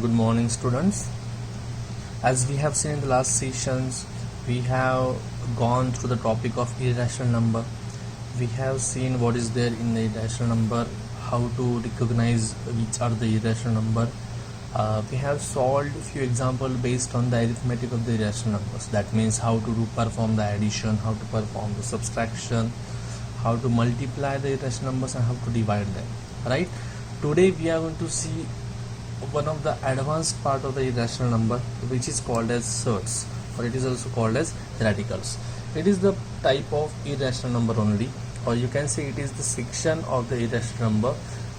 Good morning, students. As we have seen in the last sessions, we have gone through the topic of irrational number. We have seen what is there in the irrational number, how to recognize which are the irrational number. We have solved a few examples based on the arithmetic of the irrational numbers. That means how to perform the addition, how to perform the subtraction, how to multiply the irrational numbers, and how to divide them. Right? Today we are going to see one of the advanced part of the irrational number, which is called as surds, or it is also called as radicals. It is the type of irrational number only, or you can say it is the section of the irrational number.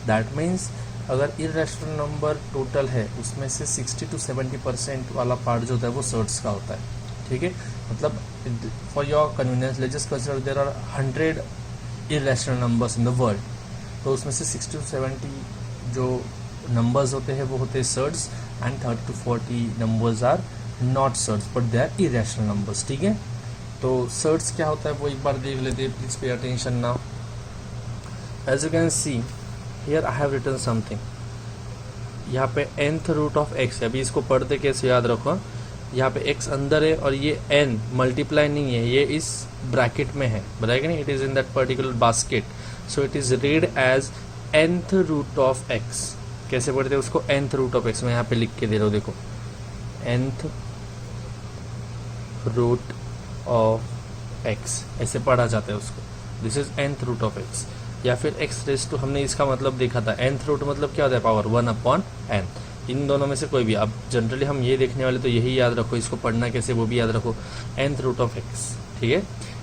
That means अगर irrational number total है उसमें से 60 to 70% वाला part जो होता है वो surds का होता है. ठीक है, मतलब for your convenience let's just consider there are 100 irrational numbers in the world. तो उसमें से 60 to 70 जो नंबर्स होते हैं वो होते हैं surds, and 30 to 40 numbers are not surds but they are irrational numbers. ठीक है, तो सर्ड्स क्या होता है वो एक बार देख लेते हैं. Please pay attention now. As you can see here I have written something. यहाँ पे nth रूट ऑफ x है. अभी इसको पढ़ते कैसे याद रखो. यहाँ पे x अंदर है और ये n मल्टीप्लाई नहीं है, ये इस ब्रैकेट में है, बताएगा नहीं. It is in that particular basket, so it is read as nth root of x. कैसे पढ़ते हैं उसको? nth root of x. मैं यहाँ पे लिख के दे रहा हूँ, देखो. nth रूट ऑफ x ऐसे पढ़ा जाता है उसको. This is nth root of x. या फिर x रेज टू, हमने इसका मतलब देखा था. nth रूट मतलब क्या होता है? Power 1/n. इन दोनों में से कोई भी. अब जनरली हम ये देखने वाले, तो यही याद रखो. इसको पढ़ना कैसे वो भी याद रखो. nth root of x. ठीक है,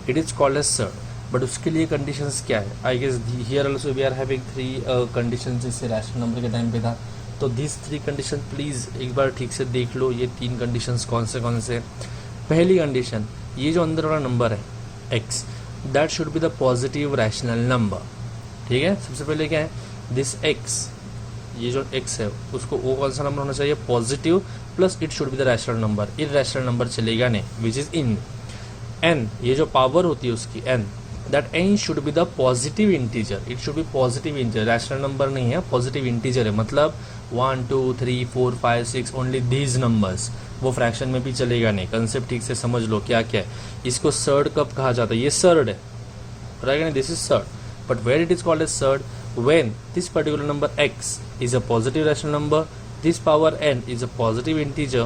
it is called as surd. But उसके लिए कंडीशंस क्या है? I guess here also we are having 3 conditions. जैसे रैशनल नंबर के टाइम पे था, तो दिस 3 कंडीशन प्लीज एक बार ठीक से देख लो. ये 3 कंडीशंस कौन से? पहली कंडीशन, ये जो अंदर वाला नंबर है x, that should be the positive rational number. ठीक है, सबसे पहले क्या है? दिस x, ये जो x है उसको वो कौन सा नंबर होना चाहिए? Positive, plus it should be the rational number. Irrational number चलेगा नहीं, विच इज इन n. ये जो पावर होती है उसकी n, that n should be the positive integer. It should be positive integer. rational number नहीं है, positive integer है. मतलब 1 2 3 4 5 6 only these numbers. वो फ्रैक्शन में भी चलेगा नहीं. कंसेप्ट ठीक से समझ लो क्या क्या है. इसको सर्ड कब कहा जाता है? ये सर्ड है, राइट? नहीं, this is surd. But where it is called as surd? when this particular number x is a positive rational number, this power n is a positive integer,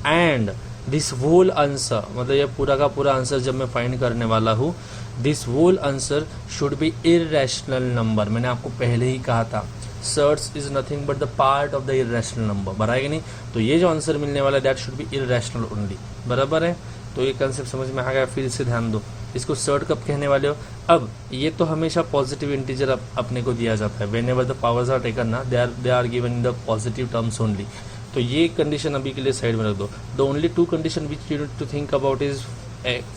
and this whole answer, मतलब ये पूरा का पूरा answer जब मैं find करने वाला हूँ, this whole answer should be irrational number. मैंने आपको पहले ही कहा था, surds is nothing but the part of the irrational number. बराबर नहीं? तो ये जो आंसर मिलने वाला है that should be irrational only. बराबर है? तो ये कंसेप्ट समझ में आ गया. फिर से ध्यान दो. इसको सर्ड कब कहने वाले हो? अब ये तो हमेशा पॉजिटिव इंटीजर अपने को दिया जाता है. Whenever the powers are taken ना, they are given in the positive terms only. तो ये कंडीशन अभी के लिए साइड में रख दो. The only 2 condition which you need to think about is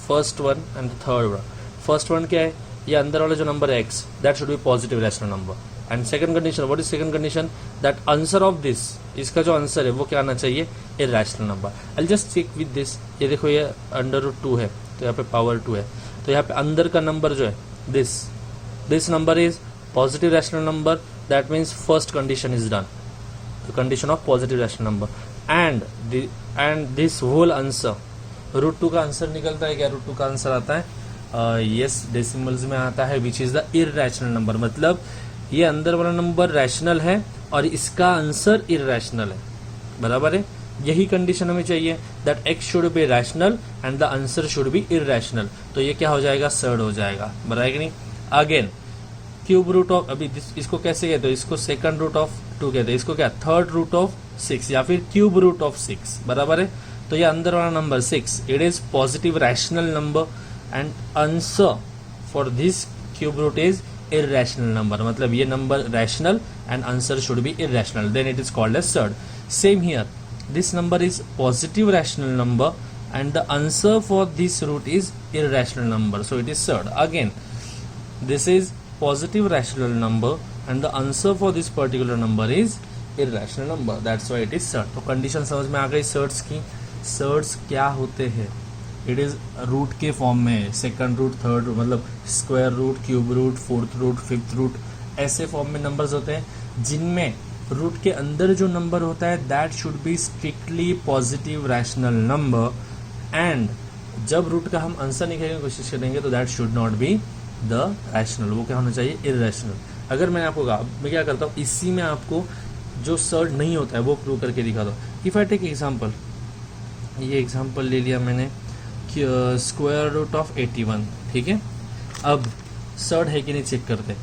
first one and the third one. First one क्या है? ये अंदर वाला जो नंबर है x, that should be positive rational number. And second condition, what is second condition? That answer of this, इसका जो answer है वो क्या आना चाहिए? Irrational number. I just check with this. ये देखो, ये √2 है, तो यहाँ पे पावर 2 है. तो यहाँ पे अंदर का नंबर जो है this number is positive rational number. That means first condition is done, the condition of positive rational number. And this whole answer, √2 का आंसर निकलता है क्या? √2 का आंसर आता है यस डेसिमल्स में आता है, which is the irrational number. मतलब ये अंदर वाला नंबर रैशनल है और इसका आंसर इररेशनल है. बराबर है? यही कंडीशन हमें चाहिए, that x should be rational and the answer should be irrational. तो ये क्या हो जाएगा? सर्ड हो जाएगा. बराबर नहीं? अगेन क्यूब रूट ऑफ, अभी इसको कैसे कहते हो? इसको सेकंड रूट ऑफ 2 कहते हैं. इसको क्या? थर्ड रूट ऑफ 6 या फिर क्यूब रूट ऑफ 6. बराबर है? तो ये अंदर वाला number 6, it is positive rational number and answer for this cube root is irrational number. मतलब ये number rational and answer should be irrational, then it is called as surd. Same here, this number is positive rational number and the answer for this root is irrational number, so it is surd. Again, this is positive rational number and the answer for this particular number is irrational number, that's why it is surd. तो condition समझ में आ गई surds की. Surds क्या होते हैं? It is root के फॉर्म में, सेकंड रूट, थर्ड रूट, मतलब square root, cube root, fourth root, fifth root, ऐसे फॉर्म में नंबर्स होते हैं जिनमें रूट के अंदर जो नंबर होता है that should B strictly positive rational number, and जब रूट का हम आंसर निकालने की कोशिश करेंगे तो that should not be the rational, वो क्या होना चाहिए, इररेशनल। अगर मैंने आपको कहा, मैं क्या करता हूँ, इसी में आपको जो सर्ड नहीं होता है वो प्रूव करके दिखा दो। इफ आई टेक एग्जाम्पल, ये एग्जाम्पल ले लिया मैंने कि स्क्वायर रूट ऑफ 81, ठीक है। अब सर्ड है कि नहीं चेक करते।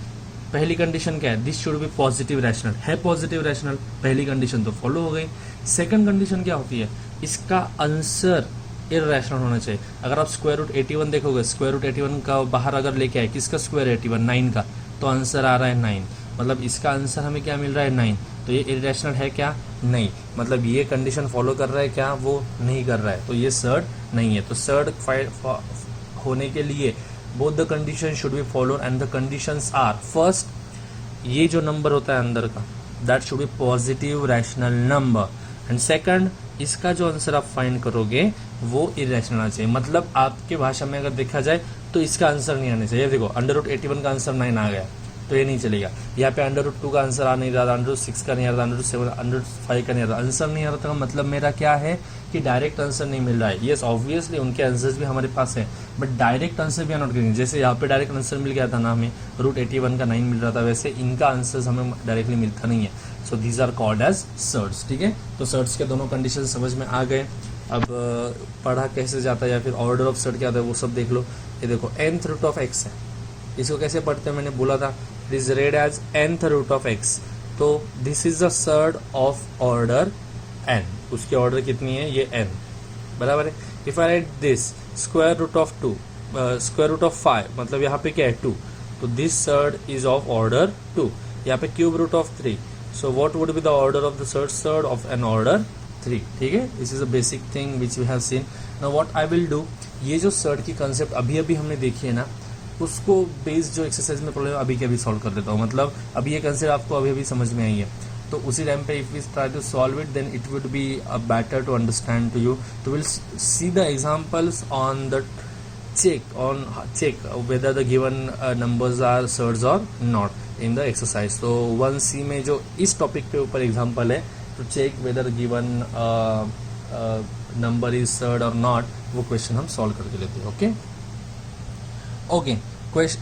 पहली कंडीशन क्या है, this should be positive rational, है पॉजिटिव रैशनल, पहली कंडीशन तो फॉलो हो गई। सेकंड कंडीशन क्या होती है, इसका आंसर इररेशनल होना चाहिए। अगर आप स्क्वायर रूट 81 देखोगे, स्क्वायर रूट 81 का बाहर अगर लेके आए, किसका स्क्वायर 81, 9 का, तो आंसर आ रहा है 9, मतलब इसका आंसर हमें क्या मिल रहा है 9, तो ये इररेशनल है क्या, नहीं, मतलब ये कंडीशन फॉलो कर रहा है क्या, वो नहीं कर रहा है, तो ये सर्ड नहीं है। तो सर्ड होने के लिए both the condition should be follow, and the conditions are, first, ये जो नंबर होता है अंदर का that should be positive rational number, and second, इसका जो आंसर आप फाइंड करोगे वो इररेशनल आना चाहिए। मतलब आपके भाषा में अगर देखा जाए तो इसका आंसर नहीं आना चाहिए। देखो अंडर रूट 81 का आंसर 9 आ गया, तो ये नहीं चलेगा। यहाँ पे अंडर रूट 2 का आंसर आ नहीं रहा, अंडर रूट 6 का नहीं आ रहा, अंडर रूट 7, अंडर रूट 5 का नहीं आ रहा, आंसर नहीं आ रहा था, मतलब मेरा क्या है कि डायरेक्ट आंसर नहीं मिल रहा है। यस ऑब्वियसली उनके आंसर्स भी हमारे पास है, बट डायरेक्ट आंसर भी नॉट करेंगे। जैसे यहाँ पे डायरेक्ट आंसर मिल गया था ना हमें, रूट 81 का 9 मिल रहा था, वैसे इनका आंसर हमें डायरेक्टली मिलता नहीं है। So these are called as surds, ठीक है। तो सर्ड्स के दोनों कंडीशन समझ में आ गए। अब पढ़ा कैसे जाता है या फिर ऑर्डर ऑफ सर्ड क्या होता है वो सब देख लो। ये देखो nth रूट ऑफ x है, इसको कैसे पढ़ते हैं, मैंने बोला था it is read as nth root of x। तो this is the surd of order n, उसकी ऑर्डर कितनी है, ये n, बराबर है। If I write this square root of 2, square root of 5, मतलब यहाँ पे क्या है 2, तो this surd is of order 2। यहाँ पे cube root of 3, so what would be the order of the surd of N order 3, ठीक है। This is a basic thing which we have seen. Now what I will do, ये जो surd की concept अभी अभी हमने देखी है ना, उसको बेस्ड जो एक्सरसाइज में प्रॉब्लम अभी के अभी सॉल्व कर देता हूँ। मतलब अभी ये कंसेप्ट आपको अभी अभी समझ में आई है, तो उसी टाइम पे if we try to solve it then it would be better to understand to you. तो will see the examples on the check whether the given numbers are surds or not in the exercise. तो 1C में जो इस topic पे ऊपर example है, तो check whether given number is surd और नॉट, वो क्वेश्चन हम सॉल्व करके लेते हैं। ओके ओके,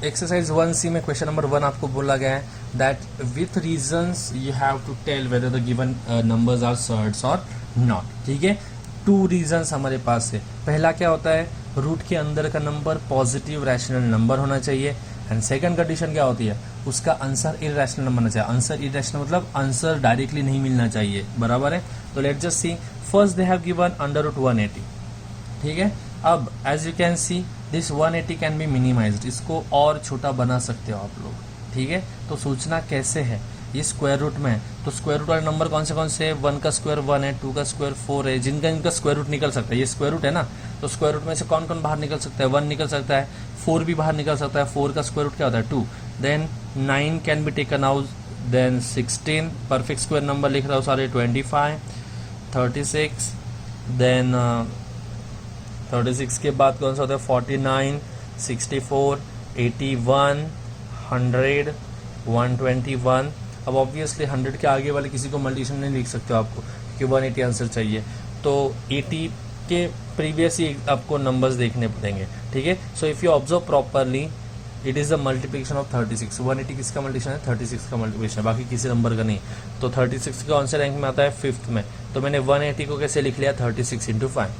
एक्सरसाइज 1C में क्वेश्चन नंबर 1 आपको बोला गया है that with reasons you have to tell whether the given numbers are surds और नॉट, ठीक है। 2 रीजंस हमारे पास है। पहला क्या होता है, रूट के अंदर का नंबर पॉजिटिव रैशनल नंबर होना चाहिए, एंड सेकंड कंडीशन क्या होती है, उसका आंसर इररेशनल नंबर होना चाहिए। आंसर इररेशनल मतलब आंसर डायरेक्टली नहीं मिलना चाहिए, बराबर है। तो let's just see, first they have given under root 180, ठीक है। अब as you can see this 180 can be minimised, इसको और छोटा बना सकते हो आप लोग, ठीक है। तो सोचना कैसे है, ये स्क्वायर रूट में है, तो स्क्वायर रूट वाले नंबर कौन से हैं, 1 का स्क्वायर 1 है, 2 का स्क्वायर 4 है, जिनका इनका स्क्वायर रूट निकल सकता है। ये स्क्वायर रूट है ना, तो स्क्वायर रूट में से कौन कौन बाहर निकल सकता है, 1 निकल सकता है, 4 भी बाहर निकल सकता है। 4 का स्क्वायर रूट क्या होता है 2, then 9 can be taken out, then 16 perfect square number लिख रहा हूँ सारे, 25, 36, देन 36 के बाद कौन सा होता है 49, 64, 81, 100, 121। अब ऑब्वियसली 100 के आगे वाले किसी को मल्टीप्लिकेशन नहीं लिख सकते हो आपको, क्योंकि 180 आंसर चाहिए, तो 80 के प्रीवियस ही आपको नंबर्स देखने पड़ेंगे, ठीक है। So if you observe properly it is the multiplication of 36। 180 किसका मल्टीप्लिकेशन है, 36 का मल्टीप्लिकेशन है, बाकी किसी नंबर का नहीं। तो 36 का कौन से रैंक में आता है, 5th में। तो मैंने 180 को कैसे लिख लिया, 36 into 5।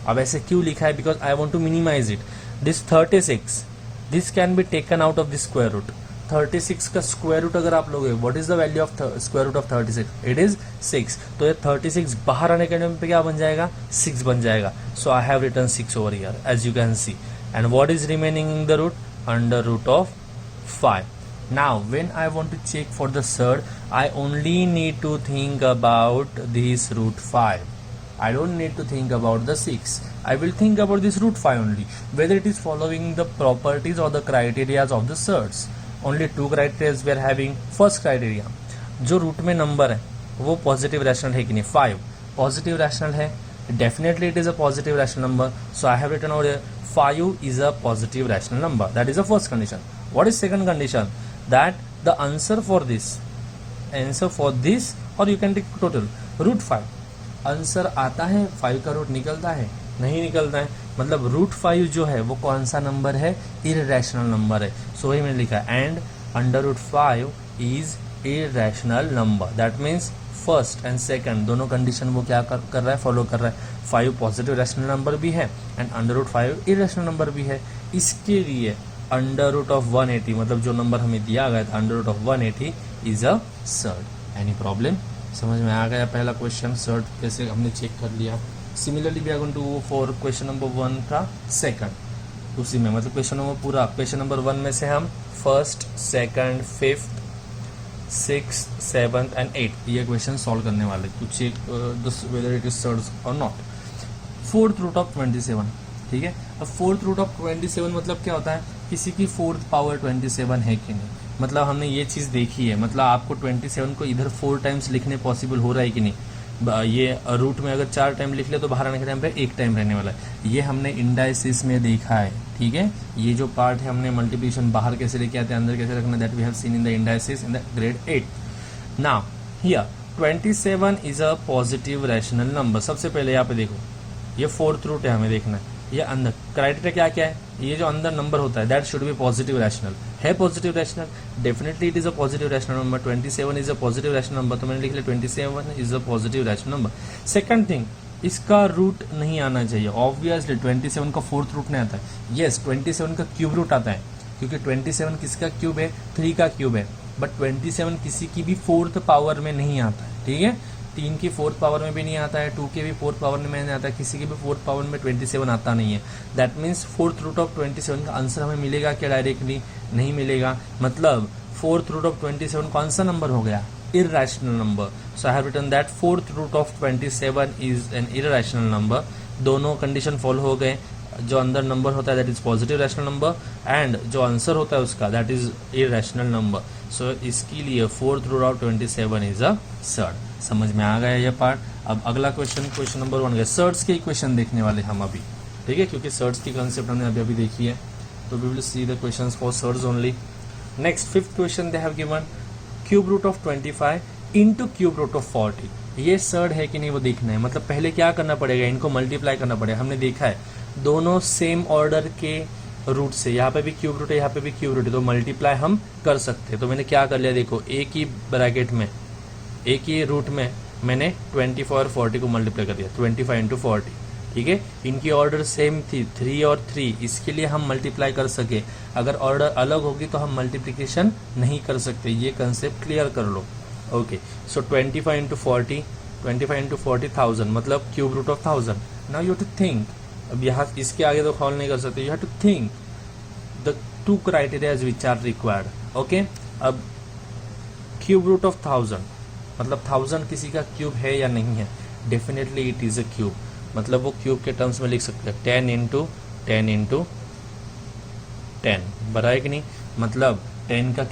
अब ऐसे क्यों लिखा है, because I want to minimise it. This 36 this can be taken out of this square root. 36 का स्क्वायर रूट अगर आप लोगे, what is the value of square root of 36, it is 6। तो ये 36 बाहर आने के टाइम पे क्या बन जाएगा, 6 बन जाएगा। So I have written 6 over here as you can see, and what is remaining in the root, under root of 5. Now when I want to check for the surd, I only need to think about this root 5. I don't need to think about the 6. I will think about this root 5 only, whether it is following the properties or the criteria of the surds. Only 2 criteria we are having. First criteria, जो root में number है वो positive rational है कि नहीं, 5 positive rational है, definitely it is a positive rational number. So I have written over here 5 is a positive rational number. That is the first condition. What is second condition? That the answer for this और you can take total root 5। Answer आता है 5 का root निकलता है, नहीं निकलता है, मतलब रूट 5 जो है वो कौन सा नंबर है, इररेशनल नंबर है। सो वही मैंने लिखा and under root 5 is irrational number. That means first and second दोनों कंडीशन वो क्या कर रहा है, फॉलो कर रहा है। 5 पॉजिटिव रैशनल नंबर भी है and under root 5 irrational number भी है। इसके लिए अंडर रूट ऑफ 180 मतलब जो नंबर हमें दिया गया था under root of 180 is a surd. Any problem? समझ में आ गया पहला क्वेश्चन सर्ड कैसे हमने चेक कर लिया। Similarly we are going to go for question number 1 का सेकंड। उसी में मतलब क्वेश्चन नंबर पूरा क्वेश्चन नंबर 1 में से हम first, second, fifth, 6th, 7th and 8th ये क्वेश्चन सॉल्व करने वाले to check whether it is surd और नॉट। फोर्थ रूट ऑफ 27, ठीक है। अब फोर्थ रूट ऑफ 27 मतलब क्या होता है, किसी की फोर्थ पावर 27 है कि नहीं। मतलब हमने ये चीज़ देखी है, मतलब आपको 27 को इधर 4 टाइम्स लिखने पॉसिबल हो रहा है कि नहीं। ये रूट में अगर 4 टाइम लिख ले तो बाहर आने के टाइम पे 1 टाइम रहने वाला है। ये हमने इंडाइसिस में देखा है, ठीक है। ये जो पार्ट है हमने मल्टीप्लिकेशन बाहर कैसे लेके आते हैं अंदर कैसे रखना, that we have seen in the indices in the grade 8। Now here 27 is a positive rational number. सबसे पहले यहाँ पे देखो ये फोर्थ रूट है, हमें देखना है ये अंदर क्राइटेरिया क्या क्या है। ये जो अंदर नंबर होता है that should be positive rational. है positive rational, definitely it is a positive rational number. 27 is a positive rational number, तो मैंने लिख लिया 27 is a positive rational number. Second thing, इसका रूट नहीं आना चाहिए। ऑब्वियसली 27 का फोर्थ रूट नहीं आता है। यस 27 का क्यूब रूट आता है क्योंकि 27 किसका क्यूब है, 3 का क्यूब है। बट 27 किसी की भी फोर्थ पावर में नहीं आता है, ठीक है। 3 की फोर्थ पावर में भी नहीं आता है, 2 के भी फोर्थ पावर में नहीं आता है, किसी की भी फोर्थ पावर में 27 आता नहीं है। That means fourth root of 27 का आंसर हमें मिलेगा क्या, डायरेक्टली नहीं मिलेगा। मतलब फोर्थ रूट ऑफ 27 कौन सा नंबर हो गया, irrational number. So I have written that fourth root of 27 is an irrational number. दोनों कंडीशन फॉलो हो गए। जो अंदर नंबर होता है that is positive rational number and जो आंसर होता है उसका that is irrational number. So इसके लिए fourth root of 27 is a surd. समझ में आ गया ये पार्ट। अब अगला क्वेश्चन नंबर 1 गया। सर्ड्स के क्वेश्चन देखने वाले हम अभी, ठीक है, क्योंकि सर्ड्स की कंसेप्ट हमने अभी देखी है, तो we will see the questions for surds only. Next fifth question they have given cube root of 25 into cube root of 40। ये सर्ड है कि नहीं वो देखना है। मतलब पहले क्या करना पड़ेगा, इनको मल्टीप्लाई करना पड़ेगा। हमने देखा है दोनों सेम ऑर्डर के रूट से, यहाँ पे भी क्यूब रूट है यहाँ पे भी क्यूब रूट है, तो मल्टीप्लाई हम कर सकते हैं। तो मैंने क्या कर लिया, देखो एक ही ब्रैकेट में एक ही रूट में मैंने 24 और 40 को मल्टीप्लाई कर दिया, 25 इंटू 40, ठीक है। इनकी ऑर्डर सेम थी 3 और 3, इसके लिए हम मल्टीप्लाई कर सके। अगर ऑर्डर अलग होगी तो हम मल्टीप्लिकेशन नहीं कर सकते। ये कंसेप्ट क्लियर कर लो। ओके, सो 25 इंटू 40, 25 इंटू 40,000 मतलब cube root of 1000। Now you to think, अब यहाँ इसके आगे तो सॉल्व नहीं कर सकते, you have to think the 2 criterias which are required. Okay, अब क्यूब रूट ऑफ 1000 मतलब 1000 किसी का क्यूब है या नहीं है, definitely it is a cube. मतलब वो क्यूब के टर्म्स में लिख सकते हैं 10 इंटू 10 इंटू 10 बराबर है कि नहीं। मतलब 10 का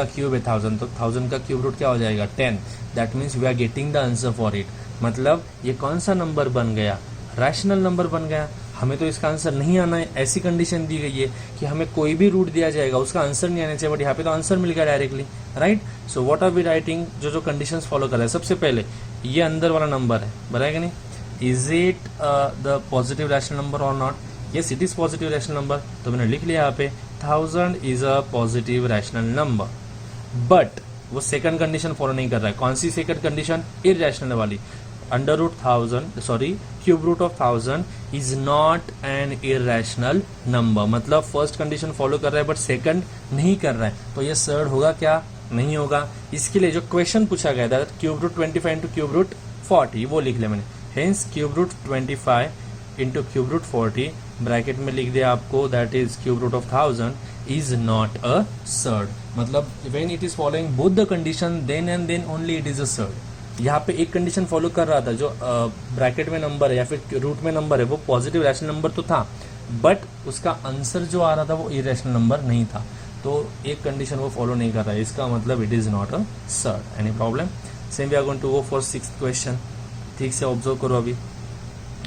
क्यूब है 1000, तो 1000 का क्यूब रूट क्या हो जाएगा 10। That means we are getting the answer for it. मतलब ये कौन सा नंबर बन गया, रैशनल नंबर बन गया। हमें तो इसका आंसर नहीं आना है, ऐसी कंडीशन दी गई है कि हमें कोई भी रूट दिया जाएगा उसका आंसर नहीं आना चाहिए, बट यहाँ पे तो आंसर मिल गया directly, right. So what are we writing, जो कंडीशंस फॉलो कर रहा है। सबसे पहले ये अंदर वाला नंबर है, बराबर है कि नहीं। Is it the positive rational number और not, yes it is positive rational number, तो मैंने लिख लिया यहाँ पे 1000 is a positive rational number. But वो सेकंड कंडीशन फॉलो नहीं कर रहा है। कौन सी सेकंड कंडीशन, इररेशनल वाली। Under root 1000 sorry cube root of 1000 is not an irrational number. मतलब फर्स्ट कंडीशन फॉलो कर रहा है बट सेकंड नहीं कर रहा है, तो ये सर्ड होगा क्या, नहीं होगा। इसके लिए जो क्वेश्चन पूछा गया था cube root 25 into cube root 40 वो लिख लिया मैंने। Hence cube root 25 into cube root 40 bracket में लिख दिया आपको, that is cube root of 1000 is not a surd. मतलब when it is following both the condition then and then only it is a surd. यहाँ पे एक condition follow कर रहा था, जो ब्रैकेट में नंबर है या फिर रूट में नंबर है वो पॉजिटिव रैशनल नंबर तो था, बट उसका आंसर जो आ रहा था वो इररेशनल नंबर नहीं था, तो एक कंडीशन वो फॉलो नहीं कर रहा है, इसका मतलब it is not a surd. Any problem. Same we are going to go for 6th question. ठीक से ऑब्जर्व करो अभी।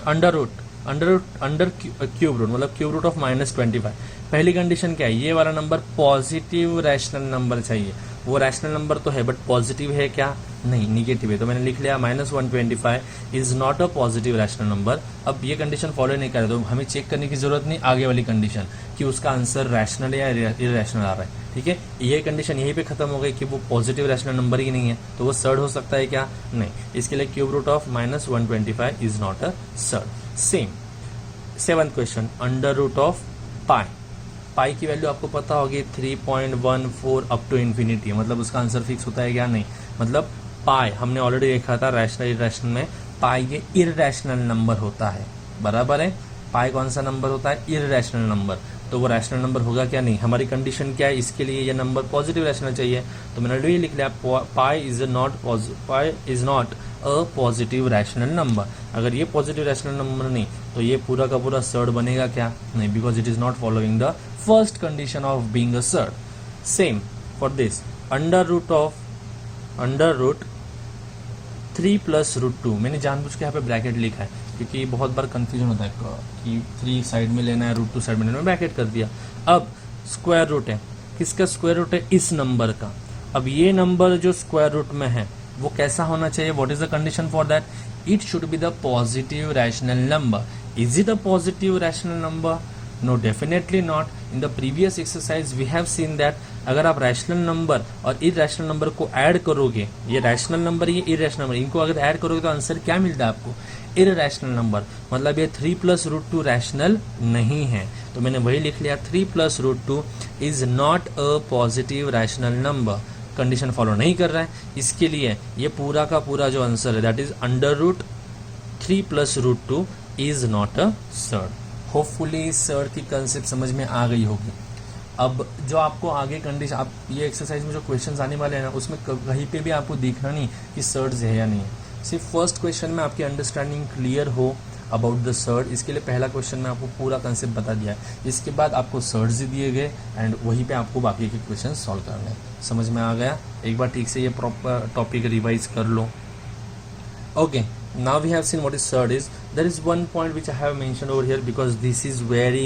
अंडर क्यूब रूट मतलब क्यूब रूट ऑफ -25। पहली कंडीशन क्या है, ये वाला नंबर पॉजिटिव रैशनल नंबर चाहिए। वो रैशनल नंबर तो है बट पॉजिटिव है क्या? नहीं, निगेटिव है। तो मैंने लिख लिया -125 is not a positive rational number. अब ये कंडीशन फॉलो नहीं करे तो हमें चेक करने की जरूरत नहीं आगे वाली कंडीशन कि उसका आंसर रैशनल या इरैशनल आ रहा है। ठीक है, ये कंडीशन यहीं पे खत्म हो गई कि वो पॉजिटिव रैशनल नंबर ही नहीं है, तो वो सर्ड हो सकता है क्या? नहीं। इसके लिए cube root of -125 is not a surd. Same 7th question, under root of pi. Pi की वैल्यू आपको पता होगी 3.14 अप टू इन्फिनिटी, मतलब उसका आंसर फिक्स होता है क्या? नहीं। मतलब पाई हमने ऑलरेडी देखा था रैशनल इरैशनल में, पाई ये इरैशनल नंबर होता है, बराबर है। पाई कौन सा नंबर होता है? Irrational number. तो वो रैशनल नंबर होगा क्या? नहीं। हमारी कंडीशन क्या है? इसके लिए ये नंबर पॉजिटिव रैशनल चाहिए, तो मैंने ऑलरेडी लिख लिया pi is not a positive rational number. अगर ये पॉजिटिव रैशनल नंबर नहीं तो ये पूरा का पूरा सर्ड बनेगा क्या? नहीं, because it is not following the first condition of being a surd. Same for this, under root 3 + √2। मैंने जानबूझ के यहाँ पे ब्रैकेट लिखा है क्योंकि बहुत बार कंफ्यूजन होता है कि 3 साइड में लेना है, √2 साइड में लेना है, ब्रैकेट कर दिया। अब स्क्वायर रूट है, किसका स्क्वायर रूट है? इस नंबर का। अब ये नंबर जो स्क्वायर रूट में है वो कैसा होना चाहिए? What is the condition for that? It should be the positive rational number. Is it a positive rational number? No, definitely not. In the previous exercise we have seen that अगर आप rational number और irrational number को add करोगे, ये rational number ये irrational number, इनको अगर add करोगे तो आंसर क्या मिलता है आपको? Irrational number. मतलब ये 3 + √2 रैशनल नहीं है, तो मैंने वही लिख लिया 3 + √2 is not a positive rational number. Condition follow नहीं कर रहा है, इसके लिए ये पूरा का पूरा जो आंसर है that is √3 + √2 is not a surd. Hopefully surd की कंसेप्ट समझ में आ गई होगी। अब जो आपको आगे कंडीशन, आप ये एक्सरसाइज में जो क्वेश्चंस आने वाले हैं ना, उसमें कहीं पे भी आपको दिखना नहीं कि सर्ड्स है या नहीं है। सिर्फ फर्स्ट क्वेश्चन में आपकी अंडरस्टैंडिंग क्लियर हो अबाउट द सर्ड, इसके लिए पहला क्वेश्चन में आपको पूरा कंसेप्ट बता दिया है। इसके बाद आपको सर्ड्स ही दिए गए एंड वहीं पे आपको बाकी के क्वेश्चन सॉल्व करने हैं। समझ में आ गया? एक बार ठीक से ये प्रॉपर टॉपिक रिवाइज कर लो। Okay, now we have seen what is surd is. There is one point which I have mentioned over here because this is very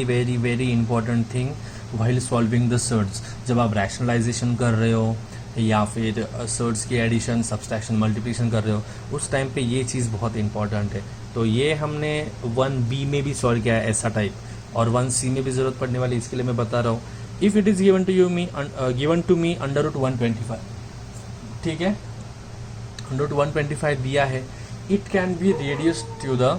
important thing while solving the surds. जब आप rationalization कर रहे हो या फिर surds की addition, subtraction, multiplication कर रहे हो, उस टाइम पे ये चीज़ बहुत इंपॉर्टेंट है। तो ये हमने 1B में भी सॉल्व किया है ऐसा टाइप, और 1C में भी ज़रूरत पड़ने वाली, इसके लिए मैं बता रहा हूँ। If it is given to me under root 125, ठीक है, अंडर रूट 125 दिया है, it can be reduced to the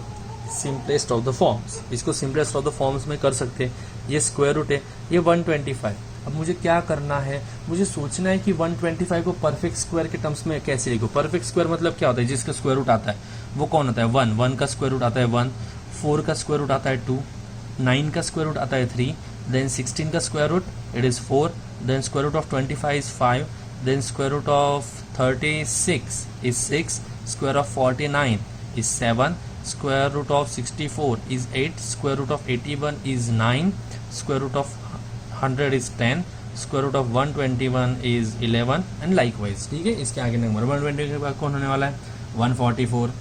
simplest of the forms. इसको सिंपलेस्ट ऑफ द फॉर्म्स में कर सकते। ये स्क्वायर रूट है, ये 125। अब मुझे क्या करना है? मुझे सोचना है कि 125 को परफेक्ट स्क्वायर के टर्म्स में कैसे लिखो। परफेक्ट स्क्वायर मतलब क्या होता है? जिसका स्क्वायर रूट आता है वो कौन होता है? 1 का स्क्वायर रूट आता है 1, 4 का स्क्वायर रूट आता है 2, 9 का स्क्वायर रूट आता है 3, देन 16 का square root it is 4, then square root of 25 is 5, then square root of 36 is 6, square of 49 is 7, square root of 64 is 8, square root of 81 is 9, square root of 100 is 10, square root of 121 is 11 and likewise। ठीक है, इसके आगे number 120 के बाद कौन होने वाला है? 144,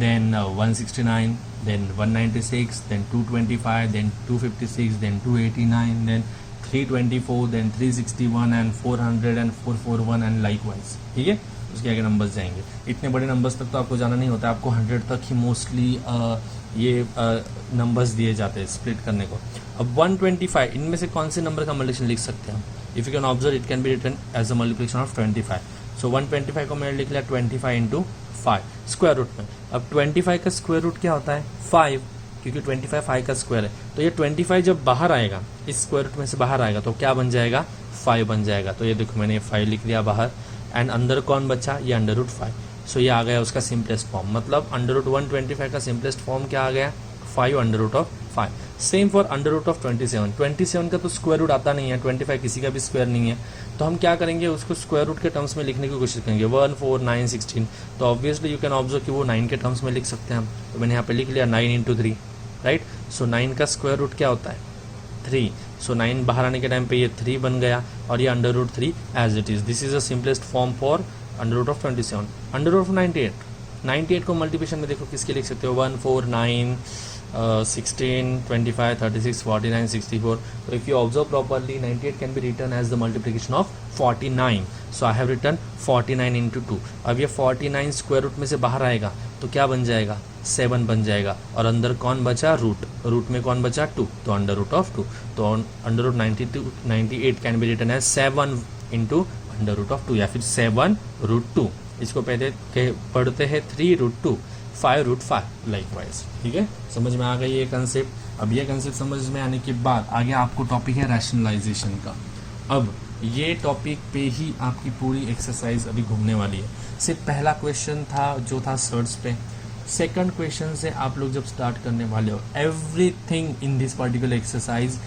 then 169, then 196, then 225, then 256, then 289, then 324, then 361 and 400 and 441 and likewise। ठीक है, उसके आगे नंबर्स जाएंगे। इतने बड़े नंबर्स तक तो आपको जाना नहीं होता, आपको 100 तक ही मोस्टली ये नंबर्स दिए जाते हैं स्प्लिट करने को। अब 125, इनमें से कौन से नंबर का मल्टीप्लिकेशन लिख सकते हैं हम? If you can observe it can be written as a multiplication of 25। सो 125 को मैंने लिख लिया 25 इंटू 5 स्क्वायर रूट में। अब 25 का स्क्वायर रूट क्या होता है? 5, क्योंकि 25 5 का स्क्वायर है। तो ये 25 जब बाहर आएगा, इस स्क्वायर रूट में से बाहर आएगा, तो क्या बन जाएगा? 5 बन जाएगा। तो ये देखो मैंने 5 लिख लिया बाहर, एंड अंदर कौन बचा? ये अंडर रूट 5। सो ये आ गया उसका सिंपलेस्ट फॉर्म। मतलब अंडर रूट 125 का सिंपलेस्ट फॉर्म क्या आ गया? 5 under root of 5। Same for under root of 27। 27 का तो स्क्वायर रूट आता नहीं है, 25 किसी का भी स्क्वायर नहीं है, तो हम क्या करेंगे? उसको स्क्वायर रूट के टर्म्स में लिखने की कोशिश करेंगे। 1 4 9 16। तो ऑब्वियसली यू कैन ऑब्जर्व कि वो 9 के टर्म्स में लिख सकते हैं हम। तो मैंने यहाँ पे लिख लिया 9 इंटू 3, राइट। सो 9 का स्क्वायर रूट क्या होता है? 3। सो 9 बाहर आने के टाइम पे ये 3 बन गया, और ये under root 3 as it is. This is a simplest form for under root of 27। Under root of 98 को मल्टीप्लिकेशन में देखो किसके लिख सकते हो? 1 4 9 16, 25, 36, 49, 64. So if you observe properly, 98 can be written as the multiplication of 49. So I have written 49 into 2. अब ये 49 square root में से बाहर आएगा तो क्या बन जाएगा, 7 बन जाएगा, और अंदर कौन बचा, रूट, रूट में कौन बचा, 2, तो अंडर रूट ऑफ 2, तो under root 98 can be written as 7 into under root of 2, या फिर 7 रूट 2. इसको पहले पढ़ते हैं 3 रूट 2, 5 रूट 5 लाइकवाइज. ठीक है, समझ में आ गई ये कंसेप्ट. अब ये कंसेप्ट समझ में आने के बाद आगे आपको टॉपिक है रैशनलाइजेशन का. अब ये टॉपिक पे ही आपकी पूरी एक्सरसाइज अभी घूमने वाली है. सिर्फ पहला क्वेश्चन था जो था सर्च पे. सेकंड क्वेश्चन से आप लोग जब स्टार्ट करने वाले हो, everything in this particular exercise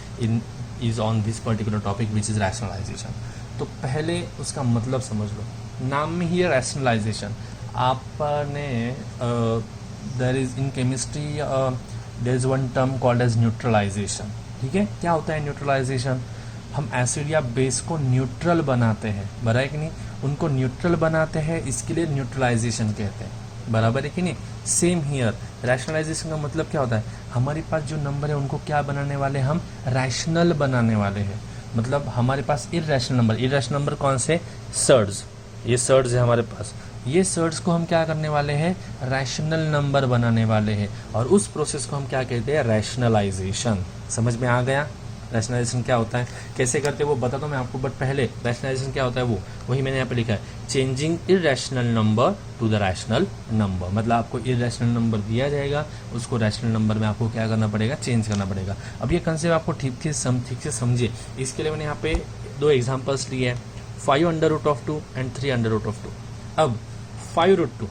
is on this particular topic which is rationalization. तो पहले उसका मतलब समझ लो. नाम में ही है रैशनलाइजेशन. आपने there is in chemistry there is one term called as neutralization. ठीक है, क्या होता है न्यूट्रलाइजेशन? हम एसिड या बेस को न्यूट्रल बनाते हैं, बराबर है कि नहीं, उनको न्यूट्रल बनाते हैं, इसके लिए न्यूट्रलाइजेशन कहते हैं, बराबर है कि नहीं. सेम हियर, रैशनलाइजेशन का मतलब क्या होता है, हमारे पास जो नंबर है उनको क्या बनाने वाले, हम रैशनल बनाने वाले हैं. मतलब हमारे पास इर्रेशनल नंबर कौन से, सर्ड्स, ये सर्ड्स है हमारे पास, ये सर्ड्स को हम क्या करने वाले हैं, रैशनल नंबर बनाने वाले हैं, और उस प्रोसेस को हम क्या कहते हैं, रैशनलाइजेशन. समझ में आ गया रैशनलाइजेशन क्या होता है, कैसे करते हैं वो बता दो मैं आपको. बट पहले रैशनलाइजेशन क्या होता है वही मैंने यहाँ पे लिखा है, changing irrational number two the rational number. मतलब आपको इर्रेशनल नंबर दिया जाएगा, उसको रैशनल नंबर में आपको क्या करना पड़ेगा, चेंज करना पड़ेगा. अब ये कंसेप्ट आपको ठीक से समझिए. इसके लिए मैंने यहाँ पे 2 एग्जाम्पल्स लिए हैं, 5 under root of 2 and 3 under root of 2. अब 5 रूट 2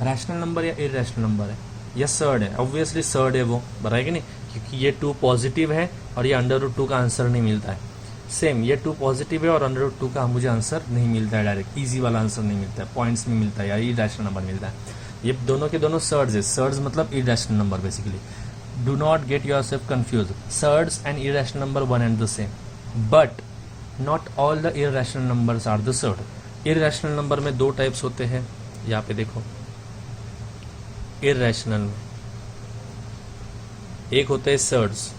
रैशनल नंबर या इर्रेशनल नंबर है, या सर्ड है, ऑब्वियसली सर्ड है वो, बराबर है कि नहीं, क्योंकि ये 2 पॉजिटिव है और ये अंडर रूट 2 का आंसर नहीं मिलता है. सेम ये 2 पॉजिटिव है और अंडर रूट 2 का मुझे आंसर नहीं मिलता है, डायरेक्ट इजी वाला आंसर नहीं मिलता है, पॉइंट्स में मिलता है या इर्रेशनल नंबर मिलता है. ये दोनों के दोनों सर्ड्स है, सर्ड्स मतलब irrational number basically. Do not get yourself confuse, surds and irrational number one and the same, but not all the irrational numbers are the surd. Irrational number में 2 types होते हैं, यहाँ पे देखो. इर्रेशनल में एक होते हैं सर्ड्स,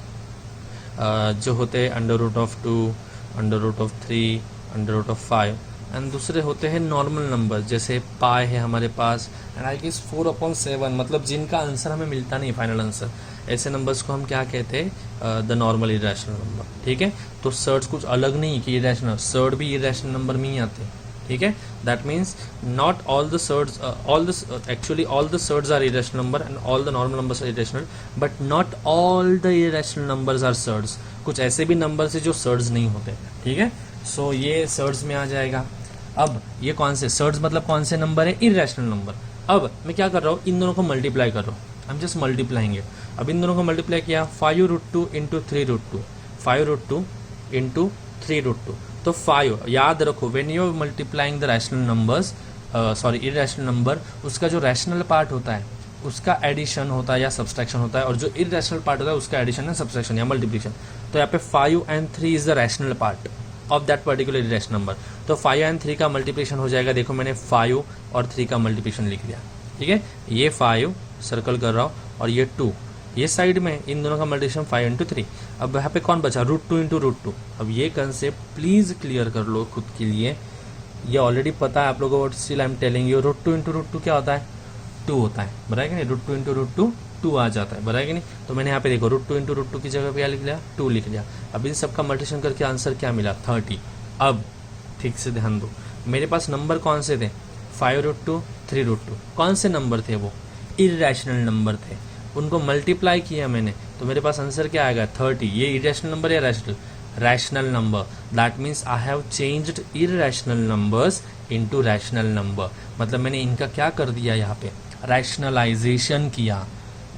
जो होते हैं under root of 2, under root of 3, under root of 5, and दूसरे होते हैं नॉर्मल नंबर, जैसे पाई है हमारे पास, एंड आई गेस 4/7, मतलब जिनका आंसर हमें मिलता नहीं फाइनल आंसर. ऐसे नंबर्स को हम क्या कहते हैं, द नॉर्मल इर्रेशनल नंबर. ठीक है, तो सर्ड्स कुछ अलग नहीं कि इर्रेशनल, सर्ड भी इर्रेशनल नंबर में ही आते हैं. ठीक है, that means not all the surds, actually all the surds are irrational number and all the normal numbers are irrational, but not all the irrational numbers are surds. कुछ ऐसे भी नंबर्स है जो सर्ड्स नहीं होते. ठीक है, सो ये सर्ड्स में आ जाएगा. अब ये कौन से सर्ड्स मतलब कौन से नंबर है, इरेशनल नंबर. अब मैं क्या कर रहा हूँ, इन दोनों को मल्टीप्लाई कर रहा हूँ, हम जस्ट मल्टीप्लाइंग. अब इन दोनों को मल्टीप्लाई किया, 5 root 2 into 3 root 2, 5 root 2 into 3 root 2. तो 5, याद रखो, when you multiplying the rational numbers, sorry irrational number, उसका जो रैशनल पार्ट होता है उसका एडिशन होता है या सब्सट्रैक्शन होता है, और जो इर्रेशनल पार्ट होता है उसका एडिशन या सब्सट्रैक्शन या मल्टीप्लिकेशन. तो यहाँ पे 5 and 3 is the rational part of that particular irrational number. तो 5 and 3 का मल्टीप्लिकेशन हो जाएगा. देखो मैंने 5 और 3 का मल्टीप्लिकेशन लिख दिया. ठीक है, ये 5 सर्कल कर रहा हूँ और ये 2 ये साइड में, इन दोनों का मल्टीप्लिकेशन 5 इंटू 3. अब यहाँ पे कौन बचा, रूट 2 इंटू रूट 2. अब ये कंसेप्ट प्लीज क्लियर कर लो खुद के लिए, ये ऑलरेडी पता है आप लोगों को, still I am telling you. Root 2 into root 2 क्या होता है, 2 होता है, बराबर है कि नहीं. रूट 2 इंटू रूट 2 2 आ जाता है, बराबर है कि नहीं. तो मैंने यहाँ पे देखो रूट 2 इंटू रूट 2 की जगह पे क्या लिख लिया, 2 लिख लिया. अब इन सबका मल्टीप्लिकेशन करके आंसर क्या मिला, 30. अब ठीक से ध्यान दो, मेरे पास नंबर कौन से थे, 5 रूट 2, 3 रूट 2. कौन से नंबर थे वो, इर्रेशनल नंबर थे. उनको मल्टीप्लाई किया मैंने तो मेरे पास आंसर क्या आएगा, 30. ये इरेशनल नंबर या rational number. That means I have changed irrational numbers into rational number. मतलब मैंने इनका क्या कर दिया, यहाँ पे रैशनलाइजेशन किया.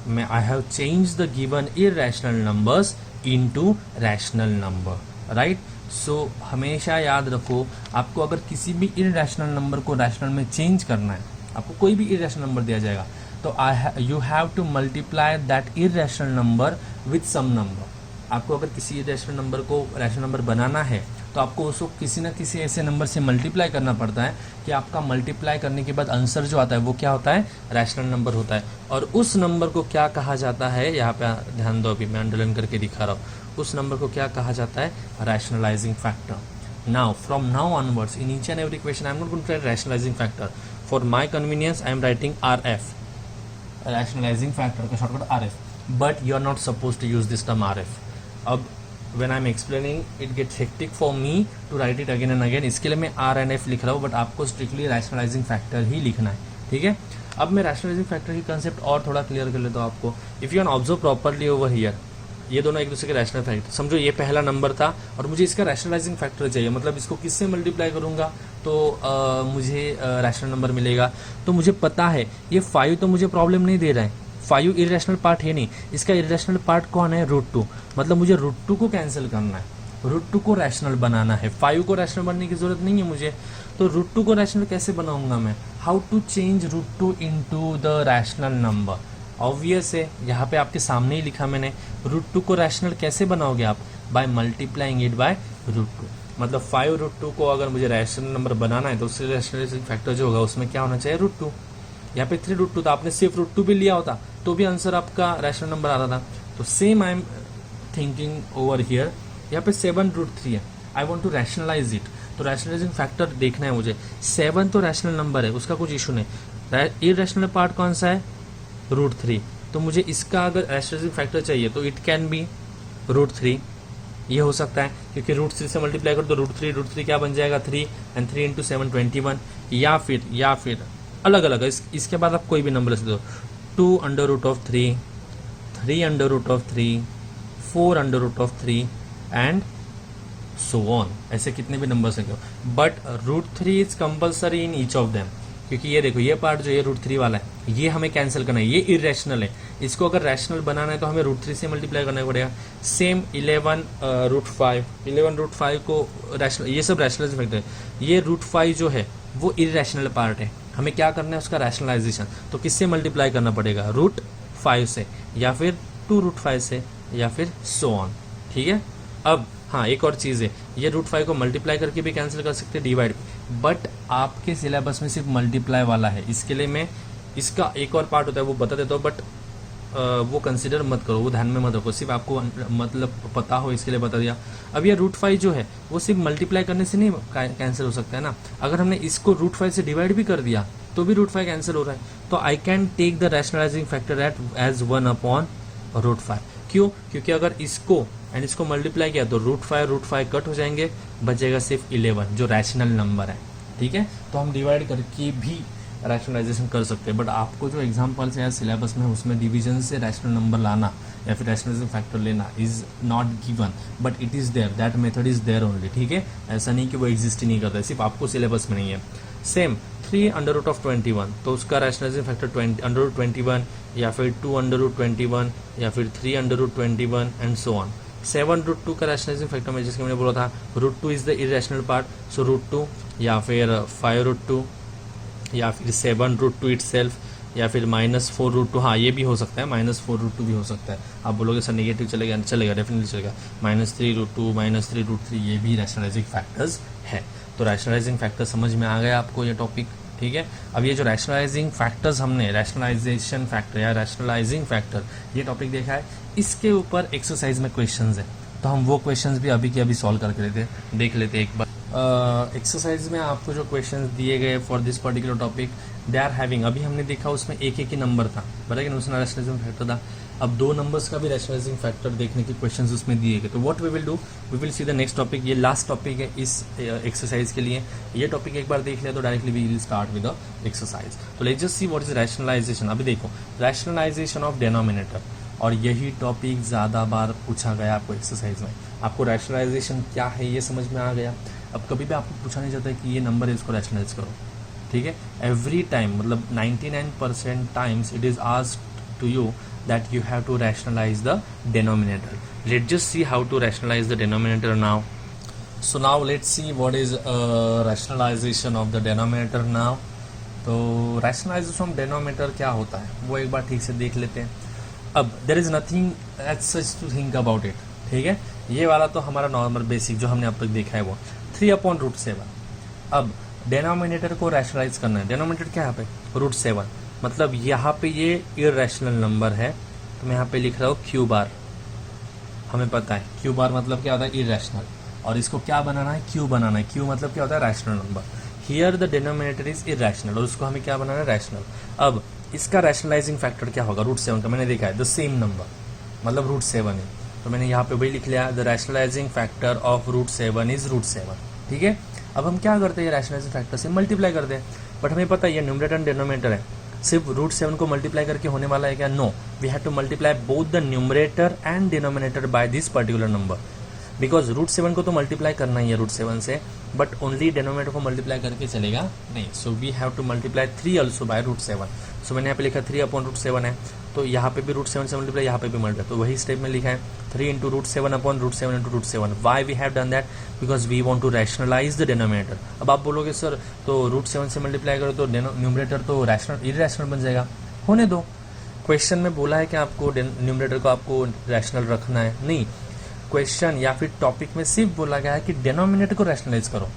मैं I have change the given irrational numbers into rational number, right. So हमेशा याद रखो, आपको अगर किसी भी इर्रेशनल नंबर को रैशनल में चेंज करना है, आपको कोई भी इर्रेशनल नंबर दिया जाएगा तो you have to multiply that irrational number with some number. आपको अगर किसी इरेशनल नंबर को रैशनल नंबर बनाना है तो आपको उसको किसी ना किसी ऐसे नंबर से मल्टीप्लाई करना पड़ता है कि आपका मल्टीप्लाई करने के बाद आंसर जो आता है वो क्या होता है, रैशनल नंबर होता है। और उस नंबर को क्या कहा जाता है, यहाँ पे ध्यान दो, अभी मैं अंडरलाइन करके दिखा रहा हूँ। उस नंबर को क्या कहा जाता है, rationalizing factor. Now from now onwards in each and every question I am not going to write rationalizing factor. For my convenience I am writing RF, rationalizing factor का shortcut RF, but you are not supposed to use this term RF. अब when I'm explaining it gets hectic for me to write it again and again, इसके लिए मैं R and F लिख रहा हूँ, but आपको strictly rationalizing factor ही लिखना है, ठीक है। अब मैं rationalizing factor की कंसेप्ट और थोड़ा क्लियर कर लेता हूँ आपको। If you can observe properly over here, ये दोनों एक दूसरे के रैशनल फैक्टर, समझो ये पहला नंबर था और मुझे इसका रैशनलाइजिंग फैक्टर चाहिए, मतलब इसको किससे मल्टीप्लाई करूंगा तो मुझे रैशनल नंबर मिलेगा। तो मुझे पता है ये 5 तो मुझे प्रॉब्लम नहीं दे रहा है, 5 इरेशनल पार्ट है नहीं, इसका इरेशनल पार्ट कौन है, √2, मतलब मुझे √2 को कैंसिल करना है, √2 को रैशनल बनाना है। 5 को रैशनल बनने की जरूरत नहीं है मुझे, तो √2 को रैशनल कैसे बनाऊंगा मैं, how to change √2 into the rational number. Obvious है, यहाँ पे आपके सामने ही लिखा मैंने, √2 को रैशनल कैसे बनाओगे आप, बाय मल्टीप्लाइंग इट बाय √2। मतलब 5 √2 को अगर मुझे रैशनल नंबर बनाना है तो उससे रैशनलाइजिंग फैक्टर जो होगा उसमें क्या होना चाहिए, √2। यहाँ पे 3 √2 था, आपने सिर्फ √2 भी लिया होता तो भी आंसर आपका रैशनल नंबर आता था। तो same I am thinking over here, यहाँ पे 7 √3 है, I want to rationalize it, तो रैशनलाइजिंग फैक्टर देखना है मुझे। 7 तो रैशनल नंबर है, उसका कुछ इशू नहीं, इरैशनल पार्ट कौन सा है, √3, तो मुझे इसका अगर रैशनलाइजिंग फैक्टर चाहिए तो इट कैन बी √3, ये हो सकता है क्योंकि √3 से मल्टीप्लाई करो तो √3 क्या बन जाएगा, 3 एंड 3 इंटू 7 21, या फिर अलग अलग इसके बाद आप कोई भी नंबर दे दो, 2 √3, 3 √3, 4 √3 एंड सो ऑन, ऐसे कितने भी नंबर से, but √3 is compulsory in each of them, क्योंकि ये देखो ये पार्ट जो ये √3 वाला है ये हमें कैंसिल करना है, ये इरेशनल है, इसको अगर रैशनल बनाना है तो हमें √3 से मल्टीप्लाई करना पड़ेगा। सेम 11 √5 को रैशनल, ये सब रैशनल फैक्टर है, ये √5 जो है वो इरेशनल पार्ट है, हमें क्या करना है उसका रैशनलाइजेशन, तो किससे मल्टीप्लाई करना पड़ेगा, √5 से, या फिर 2 √5 से, या फिर सो ऑन, ठीक है। अब हाँ एक और चीज़ है, ये √5 को मल्टीप्लाई करके भी कैंसिल कर सकते हैं, डिवाइड भी, बट आपके सिलेबस में सिर्फ मल्टीप्लाई वाला है, इसके लिए मैं इसका एक और पार्ट होता है वो बता देता हूँ, बट वो कंसिडर मत करो, वो ध्यान में मत रखो, सिर्फ आपको मतलब पता हो इसके लिए बता दिया। अब ये √5 जो है वो सिर्फ मल्टीप्लाई करने से नहीं कैंसिल हो सकता है ना, अगर हमने इसको √5 से डिवाइड भी कर दिया तो भी √5 कैंसिल हो रहा है, तो I can take the rationalizing factor as 1/√5। क्यों, क्योंकि अगर इसको एंड इसको मल्टीप्लाई किया तो √5 कट हो जाएंगे, बचेगा सिर्फ 11 जो रैशनल नंबर है, ठीक है। तो हम डिवाइड करके भी रैशनलाइजेशन कर सकते हैं, बट आपको जो एग्जाम्पल्स है सिलेबस में उसमें डिवीजन से रैशनल नंबर लाना या फिर रैशनलाइजिंग फैक्टर लेना is not given, but it is there, that method is there only, ठीक है। ऐसा नहीं कि वो एग्जिस्ट ही नहीं करता है, सिर्फ आपको सिलेबस में नहीं है। सेम 3 √21, तो उसका रैशनलाइजिंग फैक्टर √21 या फिर 2 √21 या फिर 3 √21 एंड सो ऑन। 7 √2 का रैशनलाइजिंग फैक्टर में जिसके मैंने बोला था √2 इज द इरेशनल पार्ट, सो √2 या फिर 5 √2 या फिर 7 √2 इटसेल्फ या फिर -4 √2, हाँ ये भी हो सकता है, -4 √2 भी हो सकता है। आप बोलोगे सर नेगेटिव चलेगा डेफिनेटली चलेगा, -3 √2 -3 √3 ये भी रैशनलाइजिंग फैक्टर्स है। तो रैशनलाइजिंग फैक्टर समझ में आ गया आपको ये टॉपिक, ठीक है। अब ये जो रैशनलाइजिंग फैक्टर्स हमने रैशनलाइजेशन फैक्टर या रैशनलाइजिंग फैक्टर ये टॉपिक देखा है, इसके ऊपर एक्सरसाइज में क्वेश्चंस है, तो हम वो क्वेश्चंस भी अभी के अभी सॉल्व करके देख लेते एक बार। एक्सरसाइज में आपको जो क्वेश्चंस दिए गए for this particular topic they are having, अभी हमने देखा उसमें एक ही नंबर था, बराबर, उसमें रैशनलाइजिंग फैक्टर था। अब 2 नंबर्स का भी रैशनलाइजिंग फैक्टर देखने के क्वेश्चंस उसमें दिए गए, तो what we will do, we will see the next topic, ये लास्ट टॉपिक है इस एक्सरसाइज के लिए। ये टॉपिक एक बार देख लिया तो directly we will start with the exercise. तो let's just see what is rationalization. अभी देखो रैशनलाइजेशन ऑफ डिनोमिनेटर, और यही टॉपिक ज़्यादा बार पूछा गया आपको एक्सरसाइज में। आपको रैशनलाइजेशन क्या है ये समझ में आ गया। अब कभी भी आपको पूछा नहीं जाता है कि ये नंबर है इसको रैशनलाइज करो, ठीक है। एवरी टाइम मतलब 99% times it is asked to you that you have to rationalize the denominator. Let's just see how to rationalize the denominator now. So now let's see what is rationalization of the denominator now. तो rationalization of denominator क्या होता है वो एक बार ठीक से देख लेते हैं। अब there is nothing as such to think about it, ठीक है, ये वाला तो हमारा नॉर्मल बेसिक जो हमने अब तक देखा है वो 3/√7। अब डिनोमिनेटर को रैशनलाइज करना है। डिनोमिनेटर क्या है यहाँ पे √7, मतलब यहाँ पे ये इरेशनल नंबर है, तो मैं यहाँ पे लिख रहा हूँ क्यू बार। हमें पता है क्यू बार मतलब क्या होता है इरेशनल, और इसको क्या बनाना है क्यू बनाना है। क्यू मतलब क्या होता है rational number. Here the denominator is irrational और उसको हमें क्या बनाना है रैशनल। अब इसका रैशनलाइजिंग फैक्टर क्या होगा √7 का, मैंने देखा है द सेम नंबर मतलब √7 है, तो मैंने यहाँ पे वही लिख लिया the rationalizing factor of √7 is √7। ठीक है, अब हम क्या करते हैं रैशनलाइजिंग फैक्टर से मल्टीप्लाई करते हैं, बट हमें पता है ये न्यूमरेटर एंड डिनोमिनेटर है, सिर्फ √7 को मल्टीप्लाई करके होने वाला है क्या? No, we have to multiply both the numerator and denominator by this particular number, because √7 को तो मल्टीप्लाई करना ही है √7 से, बट ओनली डिनोमिनेटर को मल्टीप्लाई करके चलेगा नहीं। So we have to multiply 3 also by √7। सो मैंने यहाँ पे लिखा 3/√7 है, तो यहाँ पे भी √7 से मल्टीप्लाई, यहाँ पे भी मल्टीप्लाई, तो वही स्टेप में लिखा है 3 × √7/√7 × √7। Why we have done that? Because we want to rationalize the denominator. अब आप बोलोगे सर तो √7 से मल्टीप्लाई करो तो न्यूमरेटर तो रैशनल इरेशनल बन जाएगा। होने दो, क्वेश्चन में बोला है कि आपको न्यूमरेटर को आपको रैशनल रखना है, नहीं, क्वेश्चन या फिर टॉपिक में सिर्फ बोला गया है कि डिनोमिनेटर को रैशनलाइज करो,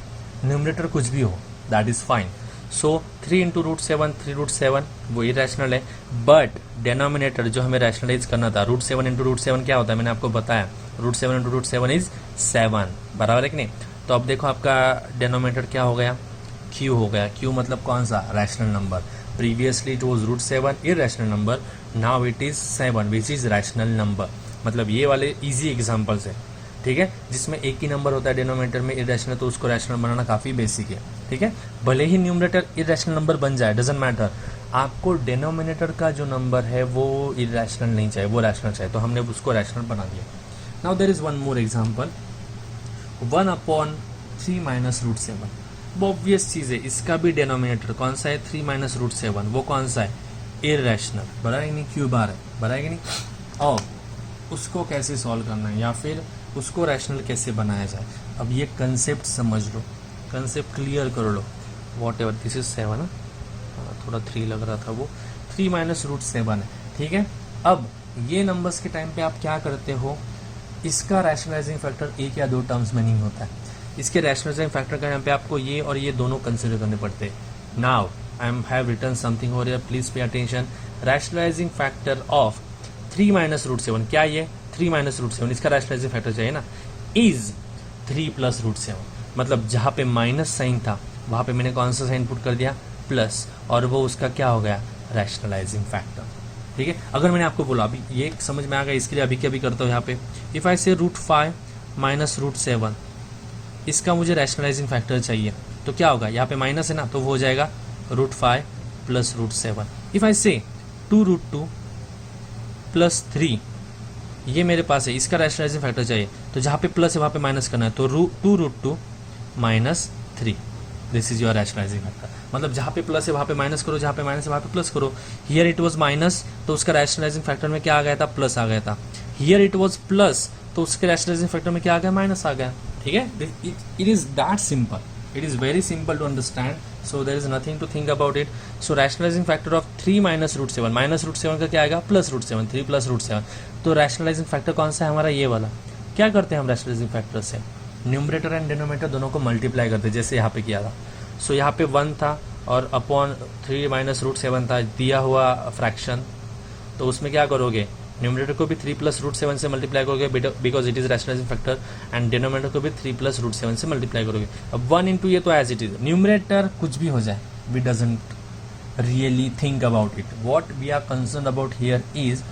न्यूमरेटर कुछ भी हो दैट इज फाइन। सो 3 × √7 3√7 वो इरेशनल है, बट डिनोमिनेटर जो हमें रैशनलाइज करना था √7 × √7 क्या होता है मैंने आपको बताया, √7 × √7 इज 7, बराबर है कि नहीं? तो अब देखो आपका डिनोमिनेटर क्या हो गया, क्यू हो गया। क्यू मतलब कौन सा? Rational number. Previously it was √7 irrational number, now it is 7 which is rational number. मतलब ये वाले इजी एग्जांपल्स है, ठीक है, जिसमें एक ही नंबर होता है डिनोमिनेटर में इरेशनल, तो उसको रैशनल बनाना काफ़ी बेसिक है। ठीक है, भले ही न्यूमरेटर इरेशनल नंबर बन जाए डजंट मैटर, आपको डिनोमिनेटर का जो नंबर है वो इरेशनल नहीं चाहिए, वो रैशनल चाहिए, तो हमने उसको रैशनल बना दिया। Now there is one more example, 1/3 - √7। वो ऑब्वियस चीज़ है, इसका भी डिनोमिनेटर कौन सा है 3 - √7, वो कौन सा है इरेशनल, बड़ा है नहीं, क्यू बार है, बड़ा है कि नहीं? और उसको कैसे सॉल्व करना है या फिर उसको रैशनल कैसे बनाया जाए, अब ये कंसेप्ट समझ लो, कंसेप्ट क्लियर कर लो। वॉट एवर दिस इज 7 है, थोड़ा 3 लग रहा था, वो 3 - √7 है। ठीक है, अब ये नंबर्स के टाइम पे आप क्या करते हो, इसका रैशनलाइजिंग फैक्टर एक या दो टर्म्स में नहीं होता है, इसके रैशनलाइजिंग फैक्टर का यहाँ पे आपको ये और ये दोनों कंसिडर करने पड़ते हैं। Now I am have written something over here, please pay attention. Rationalizing factor of 3 - √7, क्या ये 3 - √7, इसका रैशनलाइजिंग फैक्टर चाहिए ना, इज 3 + √7। मतलब जहाँ पे माइनस साइन था वहाँ पे मैंने कौन सा साइन पुट कर दिया, प्लस, और वो उसका क्या हो गया रैशनलाइजिंग फैक्टर। ठीक है, अगर मैंने आपको बोला, अभी ये समझ में आ गया, इसके लिए अभी क्या भी करता हूँ यहाँ पे, इफ आई से √5 - √7, इसका मुझे रैशनलाइजिंग फैक्टर चाहिए, तो क्या होगा, यहाँ पे माइनस है ना, तो वो हो जाएगा √5 + √7। इफ आई से 2√2 + 3, ये मेरे पास है, इसका रैशनलाइजिंग फैक्टर चाहिए, तो जहाँ पे प्लस है वहाँ पे माइनस करना है, तो 2√2 - 3, this is your rationalising factor. मतलब जहाँ पे प्लस है वहाँ पे माइनस करो, जहाँ पे माइनस है वहाँ पे प्लस करो। हियर इट वाज माइनस, तो उसका रैशनलाइजिंग फैक्टर में क्या आ गया था, प्लस आ गया था। हियर इट वाज प्लस, तो उसके रैशनलाइजिंग फैक्टर में क्या आ गया, माइनस आ गया। ठीक है, it is that simple, it is very simple to understand, so there is nothing to think about it. So rationalizing factor of 3 - √7, -√7 का क्या आएगा, +√7, 3 + √7। तो रैशनलाइजिंग फैक्टर कौन सा है हमारा, ये वाला। क्या करते हैं हम रैशनलाइजिंग फैक्टर से, न्यूमरेटर एंड डिनोमिनेटर दोनों को मल्टीप्लाई करते हैं, जैसे यहाँ पे किया था। सो यहाँ पे 1 था और अपॉन 3 - √7 था, दिया हुआ फ्रैक्शन, तो उसमें क्या करोगे, न्यूमरेटर को भी 3 + √7 से मल्टीप्लाई करोगे because it is rationalising factor, and denominator को भी 3 + √7 से मल्टीप्लाई करोगे। अब 1 × ये तो एज इट इज, न्यूमरेटर कुछ भी हो जाए, we doesn't really think about it, what we are concern about here is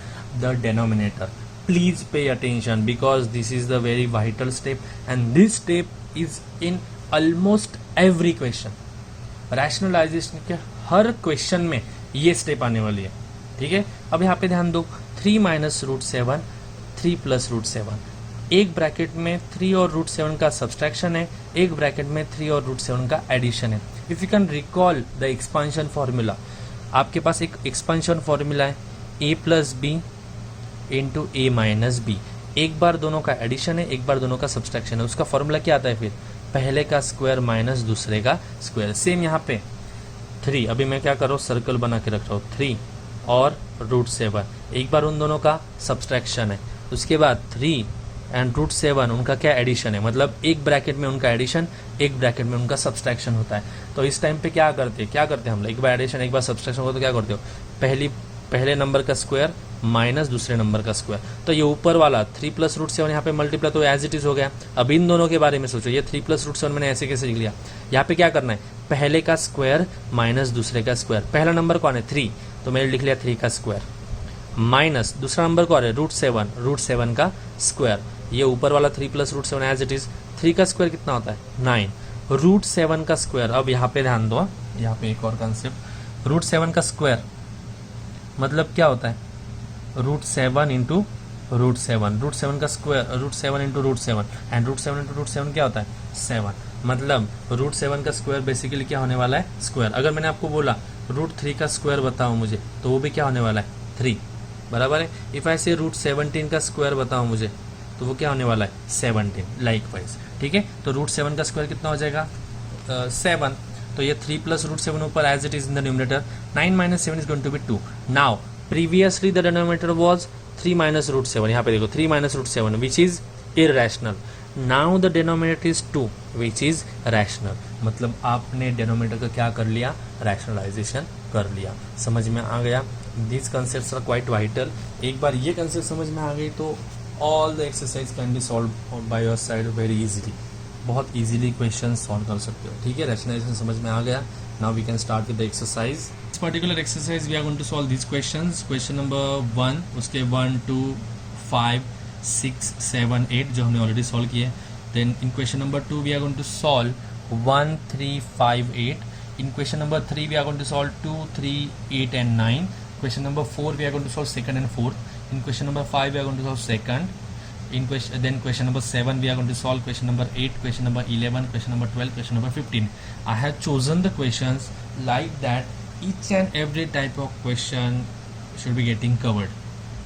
the denominator. Please pay attention because this is the very vital step, and this step is in almost every question. Rationalization के हर question में ये step आने वाली है। ठीक है, अब यहाँ पे ध्यान दो, 3 - √7, 3 + √7, एक ब्रैकेट में 3 और √7 का सब्सट्रैक्शन है, एक ब्रैकेट में 3 और √7 का एडिशन है। If you can recall the expansion formula, आपके पास एक एक्सपांशन फॉर्मूला है a + b × a - b, एक बार दोनों का एडिशन है, एक बार दोनों का सब्सट्रैक्शन है, उसका फॉर्मूला क्या आता है फिर, पहले का स्क्वायर माइनस दूसरे का स्क्वायर। सेम यहाँ पे 3, अभी मैं क्या कर रहा हूँ, सर्कल बना के रख रहा हूँ, 3 और √7, एक बार उन दोनों का सब्सट्रैक्शन है, उसके बाद 3 एंड रूट 7 उनका क्या एडिशन है, मतलब एक ब्रैकेट में उनका एडिशन, एक ब्रैकेट में उनका सब्सट्रैक्शन होता है। तो इस टाइम पे क्या करते हैं हम लोग, एक बार एडिशन एक बार सब्सट्रैक्शन होता तो क्या करते हो, पहले नंबर का स्क्वायर माइनस दूसरे नंबर का स्क्वायर। तो ये ऊपर वाला 3 + √7 यहाँ पे मल्टीप्लाई तो एज इट इज हो गया। अब इन दोनों के बारे में सोचो, ये 3 + √7 मैंने ऐसे कैसे लिख लिया, यहाँ पे क्या करना है, पहले का स्क्वायर माइनस दूसरे का स्क्वायर। पहला नंबर कौन है 3, तो मैंने लिख लिया 3 का स्क्वायर, माइनस दूसरा नंबर कौन है √7 का स्क्वायर। ये ऊपर वाला 3 + √7 एज इट इज, 3 का स्क्वायर कितना होता है 9, √7 का स्क्वायर। अब यहाँ पे ध्यान दो, यहाँ पे एक और कंसेप्ट, √7 का स्क्वायर मतलब क्या होता है √7 × √7, √7 का स्क्वायर √7 × √7 एंड √7 × √7 क्या होता है 7, मतलब √7 का स्क्वायर बेसिकली क्या होने वाला है स्क्वायर। अगर मैंने आपको बोला √3 का स्क्वायर बताओ मुझे, तो वो भी क्या होने वाला है 3, बराबर है। इफ आई से √17 का स्क्वायर बताओ मुझे, तो वो क्या होने वाला है 17, लाइक वाइज, ठीक है। तो √7 का स्क्वायर कितना हो जाएगा 7, तो ये 3 + √7 ऊपर as it is in the numerator, 9 - 7 is going to be 2। Now previously the denominator was 3 - √7, यहाँ पे देखो 3 - √7 which is irrational, now the denominator is 2 which is rational. मतलब आपने डिनोमिनेटर का क्या कर लिया, रैशनलाइजेशन कर लिया। समझ में आ गया, this concepts are quite vital. एक बार ये कंसेप्ट समझ में आ गई तो all the exercise can be solve by your side very easily, बहुत इजीली क्वेश्चन सॉल्व कर सकते हो, ठीक है। रैशनलाइजेशन समझ में आ गया। Now we can start with the exercise. This particular exercise we are going to solve this questions. Question number 1, उसके 1, 2, 5, 6, 7, 8 जो हमने ऑलरेडी सॉल्व किए। Then in question number 2 we are going to solve 1, 3, 5, 8। In question number 3 we are going to solve 2, 3, 8 and 9. Question number 4 we are going to solve second and fourth. In question number 5 we are going to solve second. Then question number 7 we are going to solve question number 8, question number 11, question number 12, question number 15. I have chosen the questions like that each and every type of question should be getting covered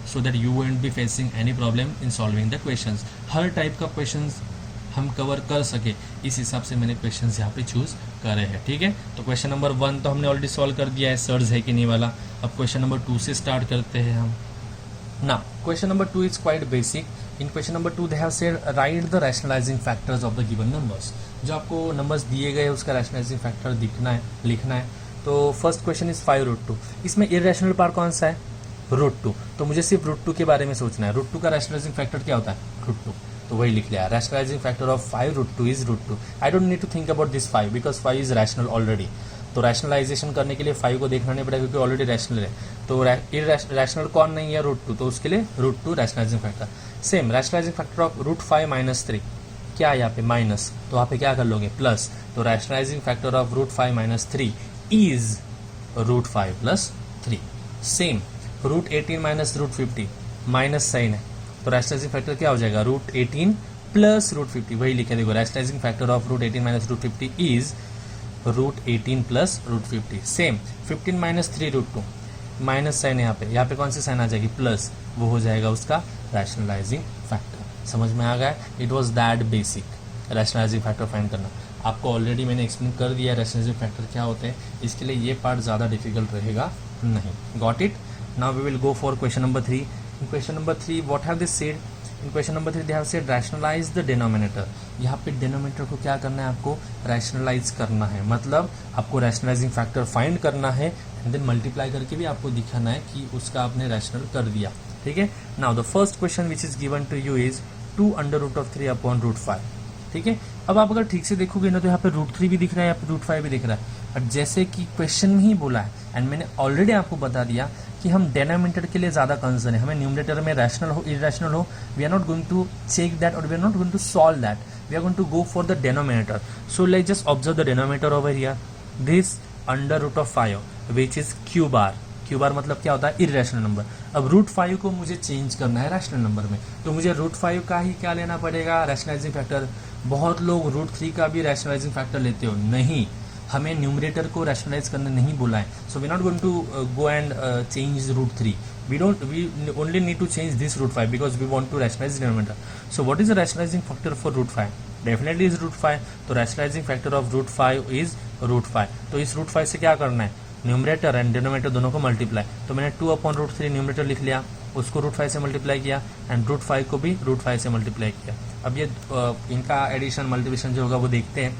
so that you won't be facing any problem in solving the questions. Her type का questions हम cover कर सके, इस हिसाब से मैंने questions यहाँ पे चूज करे हैं, ठीक है। तो क्वेश्चन नंबर 1 तो हमने ऑलरेडी सॉल्व कर दिया है, सर्ज है कि नहीं वाला। अब क्वेश्चन नंबर 2 से स्टार्ट करते हैं हम ना। Question number 2 is quite basic. In question number 2 they have said right the rationalising factors of the given numbers. जो आपको नंबर्स दिए गए उसका रैशनलाइजिंग फैक्टर लिखना है। तो फर्स्ट क्वेश्चन इज 5√2। इसमें इररेशनल पार्ट कौन सा है √2, तो मुझे सिर्फ √2 के बारे में सोचना है। √2 का रैशनलाइजिंग फैक्टर क्या होता है √2, तो वही लिख लिया। Rationalizing factor of 5√2 is √2। I don't need to think about this 5 because 5 is rational already. तो रैशनलाइजेशन करने के लिए 5 को देखना नहीं पड़ेगा क्योंकि ऑलरेडी रैशनल है। तो रैशनल कौन नहीं है √2, तो उसके लिए √2 rationalising factor. Same rationalising factor of √5 - 3, क्या है यहाँ पे माइनस, तो वहाँ पे क्या कर लोगे प्लस। तो rationalizing factor of √5 - 3 is √5 + 3। Same √18 - √50 minus sign है, तो रैशनलाइजिंग फैक्टर क्या हो जाएगा √18 + √50, वही लिखे देखो। Rationalizing factor of √18 - √50 is √18 + √50। Same 15 - 3 √2 minus sign है यहाँ पे कौन सी साइन आ जाएगी प्लस, वो हो जाएगा उसका रैशनलाइजिंग फैक्टर। समझ में आ गया, it was that basic rationalising factor find करना। आपको ऑलरेडी मैंने एक्सप्लेन कर दिया रैशनलाइजिंग फैक्टर क्या होते हैं, इसके लिए ये पार्ट ज़्यादा डिफिकल्ट रहेगा नहीं। Got it. Now we will go for question number 3। In question number 3 what have they said? In question number 3 they have said rationalize the denominator. यहाँ पे denominator को क्या करना है, आपको rationalize करना है, मतलब आपको rationalizing factor find करना है and then multiply करके भी आपको दिखाना है कि उसका आपने rational कर दिया, ठीक है। Now the first question which is given to you is 2√3 upon √5, ठीक है। अब आप अगर ठीक से देखोगे ना तो यहाँ पे √3 भी दिख रहा है, यहाँ पे √5 भी दिख रहा है। और जैसे कि क्वेश्चन में ही बोला है एंड मैंने ऑलरेडी आपको बता दिया कि हम डिनोमिनेटर के लिए ज़्यादा कंसर्न है, हमें न्यूमरेटर में रैशनल हो इररेशनल हो, we are not going to check that और we are not going to solve that, we are going to go for the denominator. So let's just observe the denominator over here, this √5 which is Q bar मतलब क्या होता है irrational number. अब √5 को मुझे change करना है rational number में, तो मुझे √5 का ही क्या लेना पड़ेगा रैशनलाइजिंग फैक्टर। बहुत लोग √3 का भी रैशनलाइजिंग फैक्टर लेते हो, नहीं, हमें न्यूमरेटर को रैशनलाइज करने नहीं बोला है। So we not going to go and change √3, we only need to change this √5 because we want to rationalize the denominator. So what is the rationalizing factor for √5? Definitely is √5, तो rationalizing factor of √5 is √5। तो इस √5 से क्या करना है, numerator and denominator दोनों को multiply, तो मैंने 2/√3 न्यूमरेटर लिख लिया, उसको √5 से मल्टीप्लाई किया एंड √5 को भी √5 से मल्टीप्लाई किया। अब ये इनका एडिशन मल्टीप्लिकेशन जो होगा वो देखते हैं।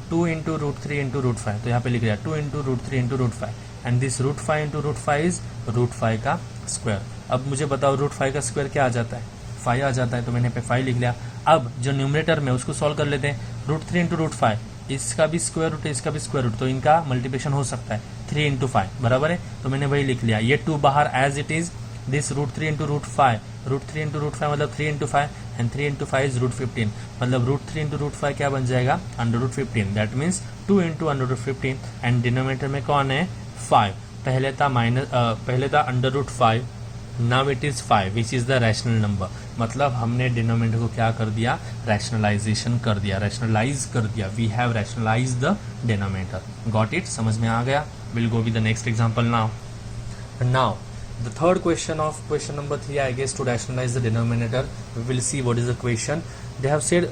2 × √3 × √5, तो यहाँ पे लिख लिया 2 × √3 × √5 एंड दिस √5 × √5 इज √5 का स्क्वायर। अब मुझे बताओ √5 का स्क्वायर क्या आ जाता है, 5 आ जाता है, तो मैंने पे 5 लिख लिया। अब जो न्यूमरेटर में उसको सॉल्व कर लेते हैं, √3 × √5, इसका भी स्क्वायर रूट है, इसका भी स्क्वायर रूट, तो इनका मल्टीप्लिकेशन हो सकता है 3 × 5 बराबर है, तो मैंने वही लिख लिया। ये 2 बाहर एज इट इज, दिस √3 × √5, √3 × √5 मतलब 3 × 5 एंड 3 × 5 इज √15, मतलब √3 × √5 क्या बन जाएगा, √15, दैट मीन्स 2 × √15 एंड डिनोमिनेटर में कौन है, 5। पहले था √5, now it is 5 which is the rational number, मतलब हमने डिनोमिनेटर को क्या कर दिया, रैशनलाइजेशन कर दिया, रैशनलाइज कर दिया, we have rationalize the denominator. Got it, समझ में आ गया। Will go with the next example now the third question of question number 3, I guess, to rationalize the denominator. We will see what is the question. They have said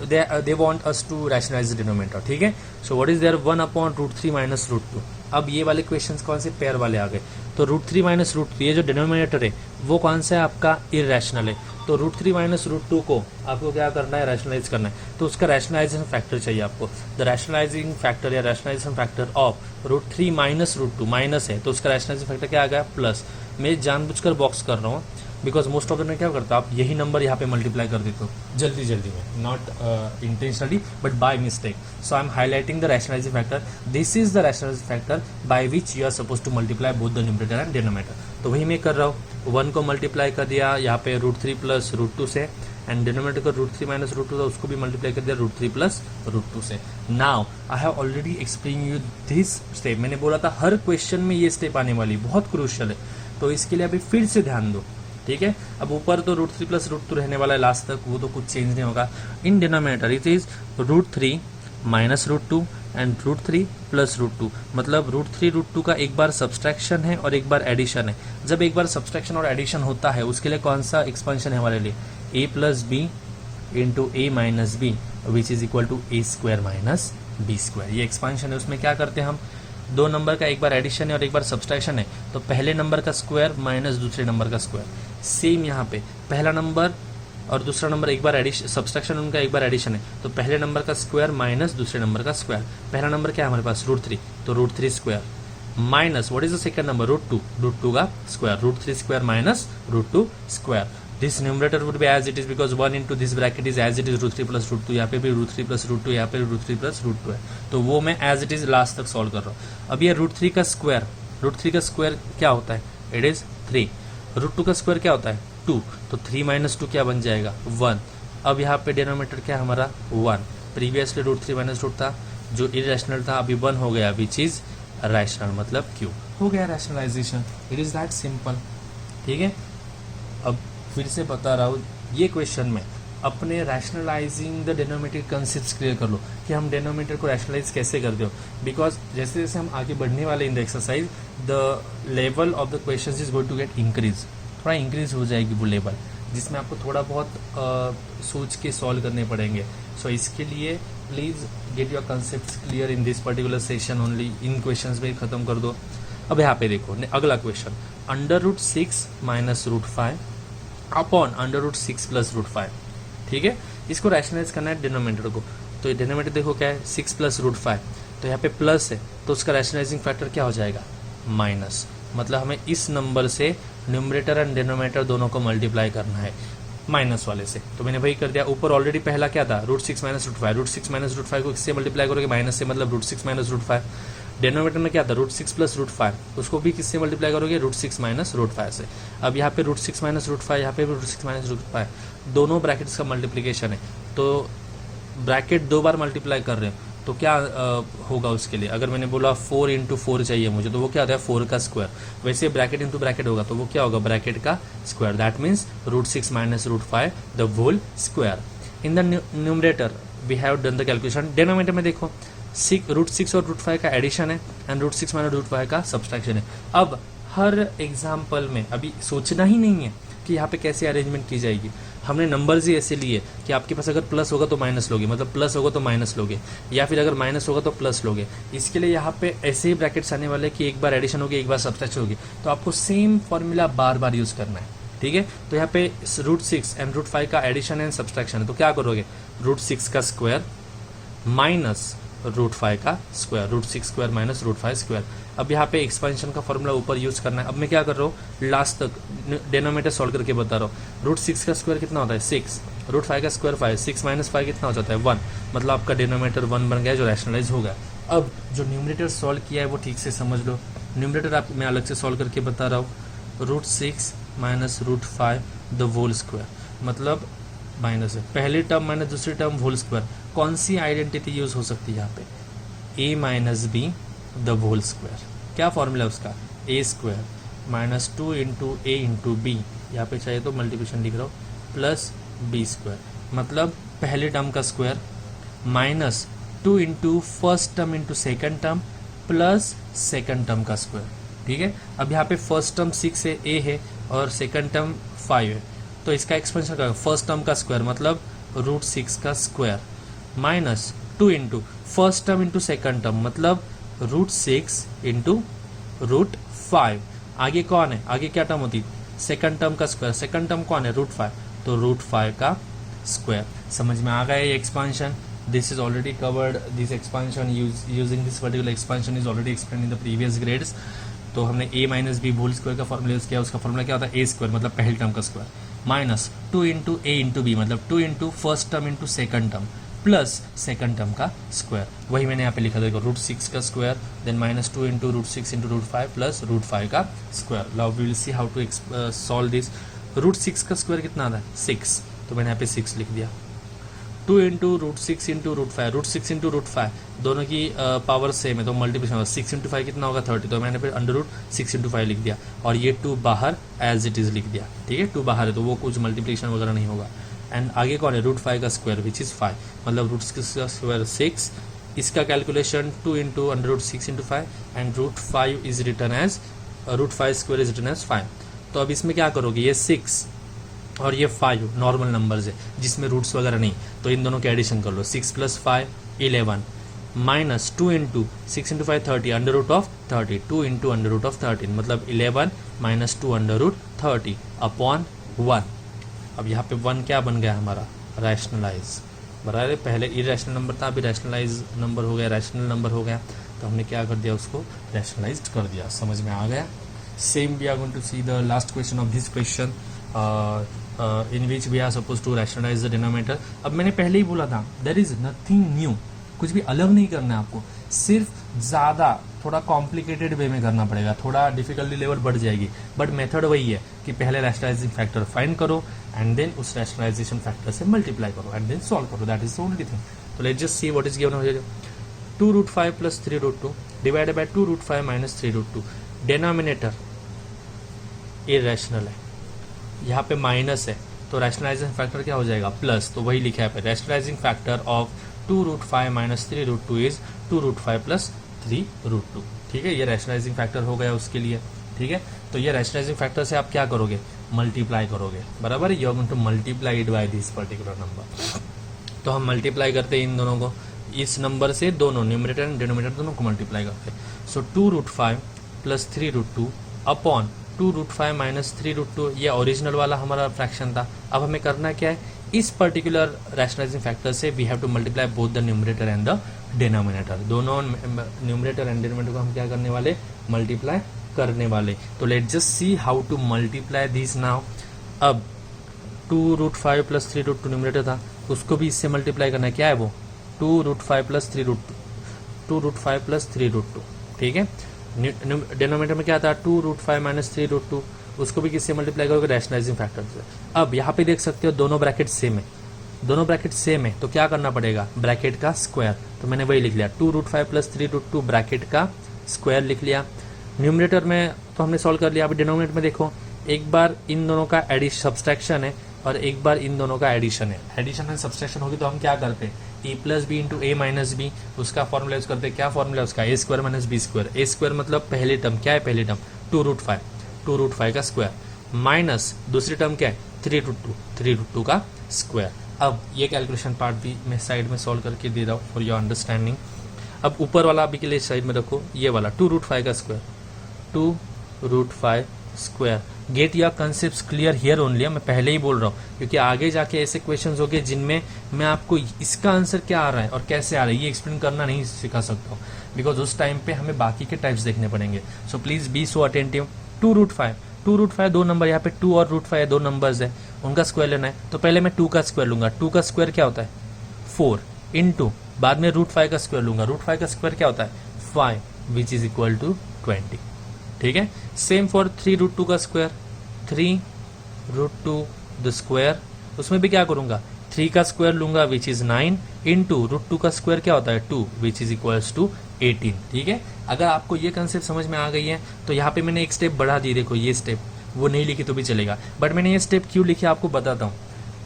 they want us to rationalize the denominator, ठीक है। So what is there, 1/√3 minus √2। अब ये वाले questions कौन से pair वाले आ गए, तो √3 minus √2, ये जो डिनोमिनेटर है वो कौन सा है आपका, इररेशनल है, तो √3 minus √2 को आपको क्या करना है, रैशनलाइज करना है, तो उसका रैशनलाइजेशन फैक्टर चाहिए आपको। द रैशनलाइजिंग फैक्टर या rationalization factor of √3 minus √2 minus है, तो उसका रैशनलाइजेशन फैक्टर क्या आ गया, प्लस। मैं जानबूझकर बॉक्स कर रहा हूँ बिकॉज मोस्ट ऑफ द में क्या करता आप यही नंबर यहाँ पे मल्टीप्लाई कर देते हो जल्दी में, not intentionally but by mistake. So I am highlighting the rationalizing factor, this is the rationalizing factor by which you are suppose to multiply both the numerator and denominator. तो वही मैं कर रहा हूँ, 1 को मल्टीप्लाई कर दिया यहाँ पे √3 प्लस √2 से, एंड डिनोमिनेटर को √3 minus √2 था, उसको भी मल्टीप्लाई कर दिया √3 प्लस √2 से। Now I have already explain you this step, मैंने बोला था हर क्वेश्चन में ये स्टेप आने वाली, बहुत क्रूशियल है, तो इसके लिए अभी फिर से ध्यान दो, ठीक है। अब ऊपर तो √3 प्लस √2 रहने वाला है लास्ट तक, वो तो कुछ चेंज नहीं होगा। In denominator it is √3 minus √2 and √3 plus √2, मतलब √3 √2 का एक बार सब्सट्रैक्शन है और एक बार एडिशन है। जब एक बार सब्सट्रैक्शन और एडिशन होता है उसके लिए कौन सा एक्सपेंशन है हमारे लिए, a plus B into a minus b which is equal to a² minus b²। ये एक्सपेंशन है, उसमें क्या करते हैं हम, दो नंबर का एक बार एडिशन है और एक बार सब्सट्रैक्शन है, तो पहले नंबर का स्क्वायर माइनस दूसरे नंबर का स्क्वायर। सेम यहाँ पे पहला नंबर और दूसरा नंबर एक बार एडिशन, सब्सट्रैक्शन उनका एक बार एडिशन है, तो पहले नंबर का स्क्वायर माइनस दूसरे नंबर का स्क्वायर। पहला नंबर क्या है हमारे पास, √3, तो √3 square minus what is the second number, √2 का square, √3 square minus √2 square. This numerator would be as it is because 1 into this bracket is as it is √3 plus √2, यहाँ पे भी √3 प्लस √2, यहाँ पे √3 प्लस √2 है, तो वो मैं एज इट इज लास्ट तक सॉल्व कर रहा हूँ। अब ये √3 का स्क्वायर क्या होता है, इट इज 3, √2 का स्क्वायर क्या होता है 2, तो 3 minus 2 क्या बन जाएगा 1। अब यहाँ पे डिनोमिनेटर क्या है हमारा 1, प्रीवियसली √3 minus √2 था, जो इरेशनल था अभी 1 हो गया, विच इज रैशनल, मतलब क्यू हो गया rationalization. It is that simple, ठीक है। अब फिर से बता रहा हूँ, ये क्वेश्चन में अपने rationalising the denominator concept clear कर लो कि हम डिनोमिनेटर को रैशनलाइज कैसे करते हो, बिकॉज जैसे जैसे हम आगे बढ़ने वाले in the exercise the level of the questions is going to get increase, थोड़ा इंक्रीज हो जाएगी वो लेवल, जिसमें आपको थोड़ा बहुत सोच के सॉल्व करने पड़ेंगे। सो इसके लिए please get your concept clear in this particular session only, in questions में ख़त्म कर दो। अब यहाँ पे देखो अगला क्वेश्चन, √6 minus √5 अपॉन √6 प्लस √5, ठीक है। इसको रैशनलाइज करना है डिनोमिनेटर को, तो ये डिनोमिनेटर देखो क्या है 6 प्लस √5, तो यहाँ पे प्लस है, तो उसका रैशनलाइजिंग फैक्टर क्या हो जाएगा माइनस, मतलब हमें इस नंबर से न्यूमरेटर एंड डिनोमिनेटर दोनों को मल्टीप्लाई करना है माइनस वाले से, तो मैंने वही कर दिया। ऊपर ऑलरेडी पहला क्या था √6 minus √5, √6 minus √5 को किससे मल्टीप्लाई करोगे माइनस से, मतलब √6 minus √5। डिनोमिनेटर में क्या था √6 प्लस √5, उसको भी किससे मल्टीप्लाई करोगे √6 minus √5 से। अब यहाँ पे √6 minus √5, यहाँ पे भी √6 minus √5, दोनों ब्रैकेट्स का मल्टीप्लीकेशन है, तो ब्रैकेट 2 बार मल्टीप्लाई कर रहे हैं, तो क्या होगा उसके लिए, अगर मैंने बोला 4 into 4 चाहिए मुझे, तो वो क्या होता है 4 का स्क्वायर, वैसे ब्रैकेट इंटू ब्रैकेट होगा, तो वो क्या होगा ब्रैकेट का square, that means √6 minus √5 the whole square. In the numerator we have done the calculation. Denominator में देखो √6 और √5 का एडिशन है एंड √6 minus √5 का सब्सट्रैक्शन है। अब हर एग्जाम्पल में अभी सोचना ही नहीं है कि यहाँ पे कैसे अरेंजमेंट की जाएगी। हमने नंबर्स ही ऐसे लिए कि आपके पास अगर प्लस होगा तो माइनस लोगे, मतलब प्लस होगा तो माइनस लोगे, या फिर अगर माइनस होगा तो प्लस लोगे। इसके लिए यहाँ पे ऐसे ही ब्रैकेट्स आने वाले कि एक बार एडिशन होगी, एक बार सब्ट्रैक्शन होगी, तो आपको सेम फॉर्मूला बार बार यूज़ करना है, ठीक है। तो यहाँ पे √6 एंड √5 का एडिशन एंड सब्ट्रैक्शन है, तो क्या करोगे, √6 का स्क्वायर माइनस √5 का स्क्वायर, √6 स्क्वायर माइनस √5 स्क्वायर। अब यहाँ पे एक्सपेंशन का फॉर्मूला ऊपर यूज करना है। अब मैं क्या कर रहा हूँ, लास्ट तक डिनोमिनेटर सॉल्व करके बता रहा हूँ। √6 का स्क्वायर कितना होता है 6, √5 का स्क्वायर 5, 6 माइनस 5 कितना हो जाता है 1, मतलब आपका डिनोमिनेटर 1 बन गया जो रैशनलाइज होगा। अब जो न्यूमरेटर सॉल्व किया है वो ठीक से समझ लो। न्यूमरेटर आप मैं अलग से सॉल्व करके बता रहा हूँ, √6 माइनस √5 द होल स्क्वायर, मतलब माइनस है, पहली टर्म माइनस दूसरी टर्म होल स्क्वायर। कौन सी आइडेंटिटी यूज हो सकती है यहाँ पे, a minus B the whole square. क्या फॉर्मूला है उसका, a square minus 2 into A into b, यहाँ पे चाहिए तो मल्टीप्लिकेशन लिख रहा हूँ, प्लस बी स्क्वायर, मतलब पहले टर्म का square minus 2 into first term into second term plus second term का स्क्वायर, ठीक है। अब यहाँ पे फर्स्ट टर्म 6 है, a है, और सेकेंड टर्म 5 है, तो इसका एक्सपेंशन करेगा फर्स्ट टर्म का स्क्वायर, मतलब √6 का square minus 2 into first term into second term, मतलब √6 इंटू √5। आगे कौन है, आगे क्या टर्म होती, सेकंड टर्म का स्क्वायर, सेकंड टर्म कौन है √5, तो √5 का स्क्वायर। समझ में आ गया ये expansion. This is already covered, this expansion using this particular expansion is already explained in the previous grades. तो हमने a minus b whole square का फॉर्मूला यूज किया, उसका फॉर्मूला क्या होता है, a स्क्वायर मतलब पहले टर्म का स्क्वायर माइनस 2 इंटू ए इंटू बी, मतलब 2 into first term into second term plus second term का स्क्वायर। वही मैंने यहाँ पे लिखा, देखो √6 का square then minus 2 into √6 into √5 plus √5 का square. Now we will see how to solve this. √6 का स्क्वायर कितना आता है 6, तो मैंने यहाँ पे 6 लिख दिया। 2 इंटू √6 इंटू √5, √6 इंटू √5 दोनों की पावर सेम है तो मल्टीप्लिकेशन होगा, 6 इंटू 5 कितना होगा 30, तो मैंने फिर √6 इंटू 5 लिख दिया, और ये 2 बाहर एज इट इज लिख दिया, ठीक है। 2 बाहर है तो वो कुछ मल्टीप्लिकेशन वगैरह नहीं होगा। एंड आगे कौन है, √5 का स्क्वायर विच इज़ 5, मतलब √6 का स्क्वायर 6, इसका calculation 2 into √6 into 5 and √5 is written as √5 square is written as 5। तो अब इसमें क्या करोगे, ये 6 और ये 5 नॉर्मल नंबर्स है जिसमें रूट्स वगैरह नहीं, तो इन दोनों के एडिशन कर लो, 6 + 5 11 माइनस 2 इंटू 6 इंटू 5 30 √30, 2 इंटू √13, मतलब 11 माइनस 2 √30 अपॉन 1। अब यहाँ पे 1 क्या बन गया हमारा, रैशनलाइज, बराबर। पहले इरेशनल नंबर था, अभी रैशनलाइज नंबर हो गया, रैशनल नंबर हो गया, तो हमने क्या कर दिया, उसको रैशनलाइज्ड कर दिया। समझ में आ गया। Same we are going to see the last question of this question in which we are supposed to rationalize the denominator। अब मैंने पहले ही बोला था there is nothing new, कुछ भी अलग नहीं करना है आपको, सिर्फ ज़्यादा थोड़ा कॉम्प्लिकेटेड वे में करना पड़ेगा, थोड़ा डिफिकल्टी लेवल बढ़ जाएगी, बट मेथड वही है कि पहले रैशनलाइजिंग फैक्टर फाइंड करो एंड देन उस रैशनलाइजेशन फैक्टर से मल्टीप्लाई करो एंड देन सॉल्व करो, that is the only thing. तो let's just see what is given here, 2√5 + 3√2 divided by 2√5 - 3√2। Denominator irrational है, यहाँ पे माइनस है, तो रैशनलाइजिंग फैक्टर क्या हो जाएगा, प्लस, तो वही लिखा है पे, रैशनलाइजिंग फैक्टर ऑफ 2√5 - 3√2 इज 2√5 + 3√2, ठीक है। ये रैशनलाइजिंग फैक्टर हो गया उसके लिए, ठीक है। तो ये रैशनलाइजिंग फैक्टर से आप क्या करोगे, मल्टीप्लाई करोगे, बराबर। You are going to multiply it by this particular number. तो हम मल्टीप्लाई करते हैं इन दोनों को, इस नंबर से दोनों न्यूमरेटर एंड डिनोमिनेटर दोनों को मल्टीप्लाई करते हैं। सो 2√5 + 3√2 अपॉन 2√5 - 3√2, ये ओरिजिनल वाला हमारा फ्रैक्शन था। अब हमें करना क्या है, इस पर्टिकुलर रैशनलाइजिंग फैक्टर से we have to multiply both the numerator and the denominator, दोनों न्यूमरेटर एंड डिनोमिनेटर को हम क्या करने वाले, मल्टीप्लाई करने वाले। तो let's just see how to multiply this now. अब 2√5 + 3√2 न्यूमरेटर था, उसको भी इससे मल्टीप्लाई करना है, क्या है वो, 2√5 + 3√2, 2√5 + 3√2, ठीक है। डिनोमिनेटर में क्या था, 2√5 - 3√2, उसको भी किससे मल्टीप्लाई करोगे, रैशनलाइजिंग फैक्टर से। अब यहाँ पे देख सकते हो दोनों ब्रैकेट सेम है, दोनों ब्रैकेट सेम है, तो क्या करना पड़ेगा, ब्रैकेट का स्क्वायर, तो मैंने वही लिख लिया, 2√5 + 3√2 ब्रैकेट का स्क्वायर लिख लिया। न्यूमरेटर में तो हमने सॉल्व कर लिया। अभी डिनोमिनेटर में देखो, एक बार इन दोनों का सब्सट्रैक्शन है और एक बार इन दोनों का एडिशन है। एडिशन एंड सब्सट्रैक्शन होगी तो हम क्या करते हैं, ए plus B into A minus B, उसका फॉर्मूला यूज करते हैं, क्या फॉर्मूला उसका, ए स्क्वायर माइनस बी स्क्वायर। ए स्क्वायर मतलब पहले टर्म, क्या है पहले टर्म 2√5, 2√5 का स्क्वायर, माइनस दूसरी टर्म क्या है 3√2, 3√2 का स्क्वायर। अब ये कैलकुलेशन पार्ट भी मैं साइड में सॉल्व करके दे रहा हूँ फॉर योर अंडरस्टैंडिंग। अब ऊपर वाला अभी के लिए साइड में रखो, ये वाला 2√5 का स्क्वायर, 2√5 स्क्वायर। गेट या कंसेप्ट क्लियर हियर ओनली, मैं पहले ही बोल रहा हूँ, क्योंकि आगे जाके ऐसे क्वेश्चंस होंगे जिनमें मैं आपको इसका आंसर क्या आ रहा है और कैसे आ रहा है ये एक्सप्लेन करना नहीं सिखा सकता हूँ, बिकॉज उस टाइम पे हमें बाकी के टाइप्स देखने पड़ेंगे। So please be so attentive. 2√5 दो नंबर, यहाँ पे 2 और √5 दो नंबर्स है, उनका स्क्वायर लेना है। तो पहले मैं 2 का स्क्वायर लूंगा, 2 का स्क्वायर क्या होता है 4 इंटू, बाद में √5 का स्क्वायर लूंगा, √5 का स्क्वायर क्या होता है 5 विच इज इक्वल टू 20। ठीक है, सेम फॉर 3√2 का स्क्वायर, 3√2 द स्क्वायर, उसमें भी क्या करूंगा 3 का स्क्वायर लूंगा विच इज 9 इंटू √2 का स्क्वायर क्या होता है 2 विच इज इक्वल्स टू 18। ठीक है, अगर आपको ये कंसेप्ट समझ में आ गई है तो यहाँ पे मैंने एक स्टेप बढ़ा दी, देखो ये स्टेप वो नहीं लिखी तो भी चलेगा, बट मैंने ये स्टेप क्यों लिखी आपको बताता हूँ।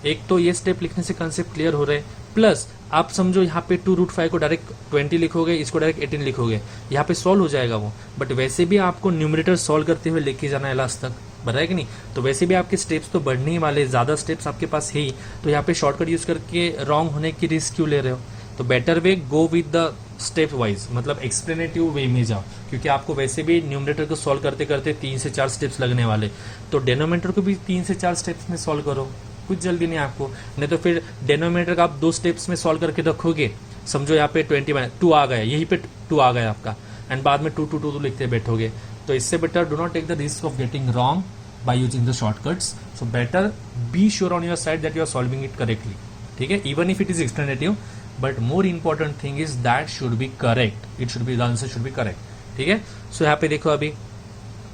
एक तो ये स्टेप लिखने से कंसेप्ट क्लियर हो रहे, प्लस आप समझो यहाँ पे 2√5 को डायरेक्ट 20 लिखोगे, इसको डायरेक्ट 18 लिखोगे, यहाँ पे सॉल्व हो जाएगा वो, बट वैसे भी आपको न्यूमरेटर सॉल्व करते हुए लेके जाना है लास्ट तक, बता है कि नहीं। तो वैसे भी आपके स्टेप्स तो बढ़ने ही वाले, ज्यादा स्टेप्स आपके पास है ही, तो यहाँ पे शॉर्टकट यूज करके रॉन्ग होने की रिस्क क्यों ले रहे हो। तो better way go with the step wise, मतलब एक्सप्लेनेटिव वे में जाओ, क्योंकि आपको वैसे भी न्यूमरेटर को सॉल्व करते करते 3 से 4 स्टेप्स लगने वाले, तो डेनोमिनेटर को भी 3 से 4 स्टेप्स में सॉल्व करो, कुछ जल्दी नहीं आपको, नहीं तो फिर डेनोमिनेटर का आप 2 स्टेप्स में सॉल्व करके रखोगे, समझो यहाँ पे 2 आ गया, यहीं पे 2 आ गया आपका, एंड बाद में 2 लिखते बैठोगे, तो इससे better do not take the risk of getting wrong by using the shortcuts. So better be sure on your side that you are solving it correctly. ठीक है, even if it is explanative, but more important thing is that should be correct, it should be the answer should be correct. ठीक है, सो यहाँ पे देखो अभी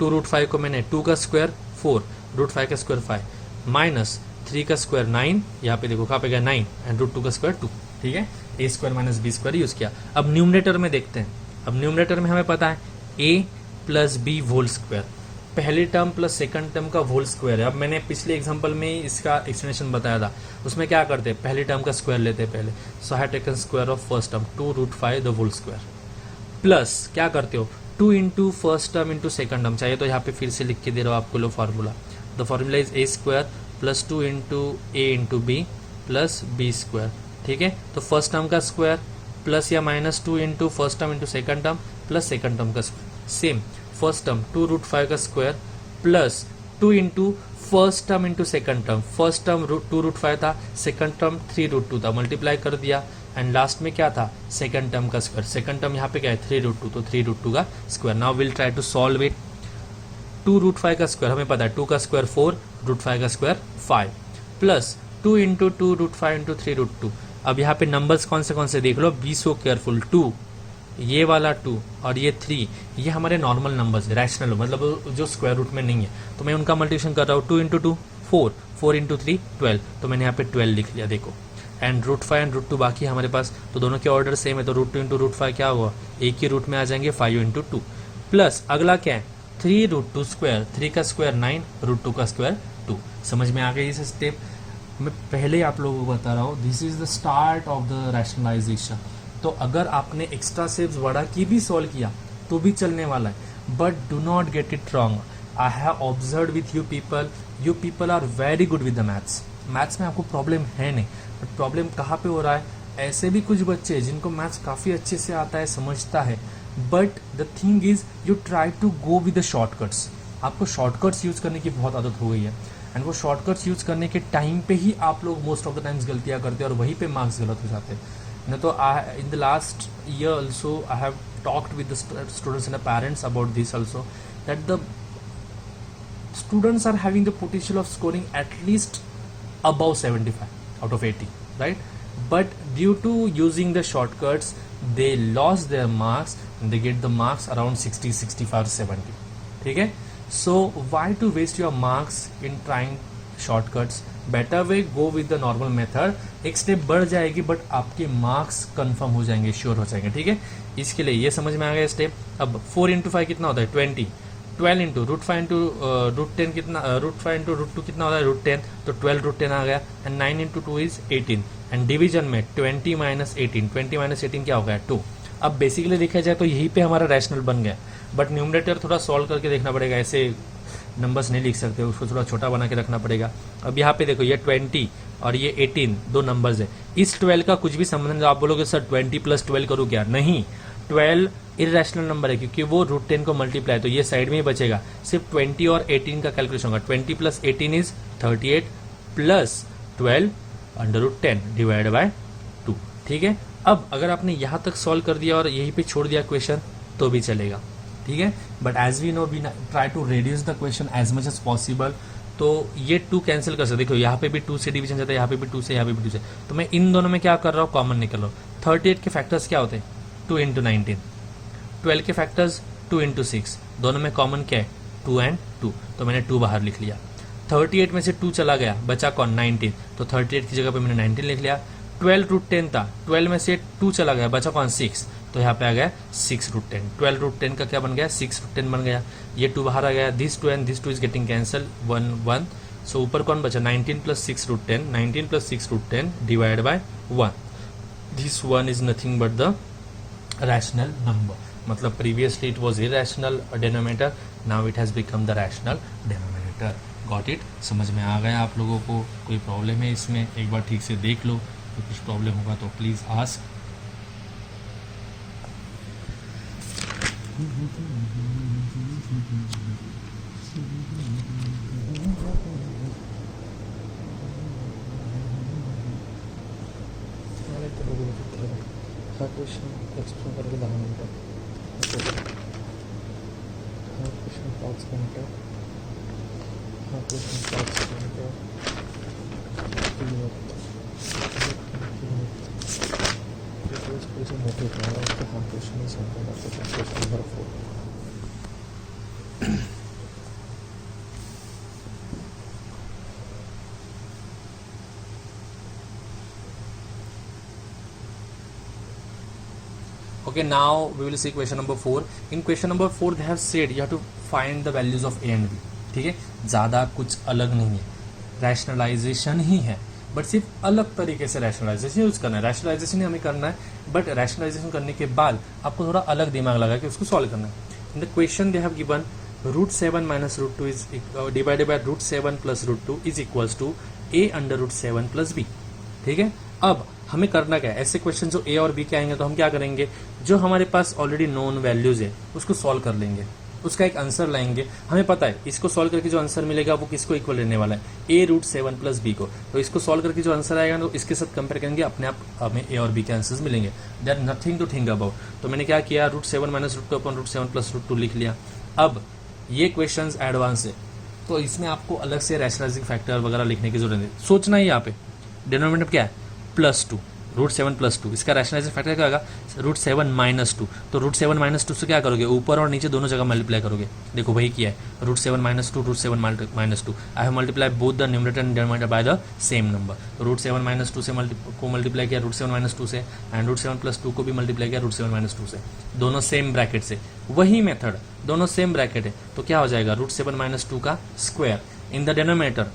2√5 को मैंने 2 का स्क्वायर 4, √5 का स्क्वायर 5, माइनस 3 का स्क्वायर 9, यहाँ पे देखो कहाँ पे गया 9, एंड √2 का स्क्वायर 2। ठीक है, ए square minus B square use किया। अब न्यूमरेटर में देखते हैं, अब न्यूमरेटर में हमें पता है ए प्लस बी होल स्क्वायर, पहले टर्म प्लस सेकंड टर्म का होल स्क्वायर है। अब मैंने पिछले एग्जांपल में इसका एक्सप्लेनेशन बताया था, उसमें क्या करते हैं पहले टर्म का स्क्वायर लेते हैं पहले, so have taken square of first term 2√5 the whole square, plus क्या करते हो 2 into first term into second term, चाहिए तो यहाँ पे फिर से लिख के दे रहा हूँ आपको लो formula, the formula is a square plus 2 into A into b plus b square. ठीक है, तो फर्स्ट टर्म का स्क्वायर प्लस या minus 2 into first term into second term plus second term का स्क्वायर, सेम फर्स्ट टर्म 2√5 का square plus 2 into first term into second term, first term 2√5 था, second term 3√2 था, multiply कर दिया, and last में क्या था सेकंड टर्म का स्क्वायर, सेकंड टर्म यहाँ पे क्या है 3√2, तो 3√2 का square. Now will try to solve it. 2√5 का स्क्वायर हमें पता है 2 का स्क्वायर 4, √5 का स्क्वायर 5, प्लस 2 इंटू 2√5 इंटू 3√2। अब यहाँ पे नंबर्स कौन से देख लो, बी सो केयरफुल, 2 ये वाला 2 और ये 3, ये हमारे नॉर्मल नंबर्स है, रैशनल मतलब जो स्क्वायर रूट में नहीं है, तो मैं उनका मल्टीप्लिकेशन कर रहा हूँ 2 इंटू 2 4, 4 इंटू 3 12, तो मैंने यहाँ पे 12 लिख लिया देखो, एंड √5 एंड √2 बाकी हमारे पास, तो दोनों के ऑर्डर सेम है, तो √2 इंटू √5 क्या हुआ एक ही रूट में आ जाएंगे 5 इंटू 2, प्लस अगला क्या है 3√2 स्क्वायर, 3 का स्क्वायर 9, √2 का स्क्वायर 2। समझ में आ गई इस स्टेप, मैं पहले आप लोगों को बता रहा हूँ, this is the start of the rationalisation. तो अगर आपने एक्स्ट्रा स्टेप्स बढ़ा की भी सॉल्व किया तो भी चलने वाला है, but do not get it wrong. I have observe with you people are very good with the maths में आपको प्रॉब्लम है नहीं, बट प्रॉब्लम कहाँ पे हो रहा है, ऐसे भी कुछ बच्चे जिनको मैथ्स काफ़ी अच्छे से आता है, समझता है, but the thing is you try to go with the shortcuts. आपको शॉर्टकट्स यूज करने की बहुत आदत हो गई है, एंड वो शॉर्टकट्स यूज करने के टाइम पे ही आप लोग मोस्ट ऑफ द टाइम्स गलतियां करते हैं और वहीं पे मार्क्स गलत हो जाते हैं। No, so in the last year also I have talked with the students and the parents about this also, that the students are having the potential of scoring at least above 75 out of 80, right? But due to using the shortcuts they lost their marks and they get the marks around 60, 65, 70. ठीक है, so why to waste your marks in trying shortcuts? Better way go with the normal method, एक step बढ़ जाएगी but आपके marks confirm हो जाएंगे, sure हो जाएंगे। ठीक है, इसके लिए ये समझ में आ गया स्टेप। अब 4 इंटू 5 कितना होता है 20, 12 इंटू रूट 5 इंटू रूट 10 कितना, रूट 5 इंटू रूट 2 कितना होता है रूट 10, तो 12 रूट 10 आ गया, and 9 into 2 is 18, and division में 20 माइनस 18, 20 माइनस 18 क्या हो गया 2। अब बेसिकली देखा जाए तो यहीं पे हमारा रैशनल बन गया, बट न्यूमरेटर थोड़ा सॉल्व करके देखना पड़ेगा, ऐसे नंबर्स नहीं लिख सकते, उसको थोड़ा छोटा बना के रखना पड़ेगा। अब यहाँ पे देखो ये 20 और ये 18 दो नंबर्स है, इस 12 का कुछ भी संबंध नहीं। आप बोलोगे सर 20 प्लस 12 करूँ क्या, नहीं, 12 इरेशनल नंबर है क्योंकि वो रूट 10 को मल्टीप्लाई, तो ये साइड में ही बचेगा, सिर्फ 20 और 18 का कैलकुलेशन होगा। 20 plus 18 is 38 plus 12 under root 10 divide by 2, ठीक है। अब अगर आपने यहाँ तक सॉल्व कर दिया और यहीं पे छोड़ दिया क्वेश्चन तो भी चलेगा, ठीक है, but as we know we try to reduce the question as much as possible. तो ये 2 कैंसिल कर सकते, देखो यहाँ पे भी 2 से डिवीजन जाता है, यहाँ पे भी 2 से, यहाँ पे भी 2 से, तो मैं इन दोनों में क्या कर रहा हूँ, कॉमन निकल रहा हूँ। 38 के फैक्टर्स क्या होते हैं 2 इंटू 19, 12 के फैक्टर्स 2 इंटू 6, दोनों में कॉमन क्या है 2 एंड 2, तो मैंने 2 बाहर लिख लिया। 38 में से 2 चला गया, बचा कौन 19, तो 38 की जगह पे मैंने 19 लिख लिया। 12 रूट 10 था, 12 में से 2 चला गया, बचा कौन 6, तो यहाँ पे आ गया 6 रूट 10। 12 रूट 10 का क्या बन गया 6 रूट 10 बन गया, ये 2 बाहर आ गया, this 2 and this 2 is getting cancel 1 1, सो ऊपर कौन बचा 19 plus 6 root 10, 19 plus 6 root 10 divide by 1, this 1 is nothing but the rational number, मतलब previously it was irrational denominator, now it has become the rational denominator. Got it, समझ में आ गया आप लोगों को, कोई प्रॉब्लम है इसमें, एक बार ठीक से देख लो, तो कुछ प्रॉब्लम होगा तो प्लीज आस्क। क्वेश्चन एक्सप्लेन करके 10 minute, question 5 minute, question 5 minute, मोटे question number 4। Okay, now we will see question number 4. In question number 4 they have said you have to find the values of a and b, ठीक है, ज़्यादा कुछ अलग नहीं है, rationalisation ही है, but सिर्फ अलग तरीके से रैशनलाइजेशन यूज करना है, रैशनलाइजेशन ही हमें करना है, बट रैशनलाइजेशन करने के बाद आपको थोड़ा अलग दिमाग लगा के उसको सॉल्व करना है। In the question they have given √7 minus √2 is divided by √7 plus √2 is equals to a under √7 plus b, ठीक है। अब हमें करना क्या है, ऐसे क्वेश्चन जो ए और बी के आएंगे तो हम क्या करेंगे, जो हमारे पास ऑलरेडी नोन वैल्यूज है उसको सॉल्व कर लेंगे, उसका एक आंसर लाएंगे, हमें पता है इसको सॉल्व करके जो आंसर मिलेगा वो किसको इक्वल रहने वाला है, a√7 प्लस बी को, तो इसको सॉल्व करके जो आंसर आएगा तो इसके साथ कंपेयर करेंगे, अपने आप हमें ए और बी के आंसर्स मिलेंगे, there nothing to think about. तो मैंने क्या किया, √7 माइनस √2 अपॉन √7 प्लस √2 लिख लिया। अब ये क्वेश्चन एडवांस है तो इसमें आपको अलग से रैशनलाइजिंग फैक्टर वगैरह लिखने की जरूरत नहीं, सोचना ही यहाँ पे डिनोमिनेटर क्या है +2, √7 प्लस 2, इसका रैशनलाइजिंग फैक्टर क्या होगा √7 माइनस 2, तो √7 माइनस 2 से क्या करोगे, ऊपर और नीचे दोनों जगह मल्टीप्लाई करोगे, देखो वही किया है, √7 minus 2, √7 minus 2, I have multiply both the numerator and denominator by the same number, तो √7 माइनस 2 से मल्टीप्लाई किया √7 माइनस 2 से, एंड √7 प्लस 2 को भी मल्टीप्लाई किया √7 माइनस 2 से, दोनों सेम ब्रैकेट से, वही मेथड, दोनों सेम ब्रैकेट है, तो क्या हो जाएगा √7 माइनस 2 का स्क्वायर इन द डिनोमिनेटर,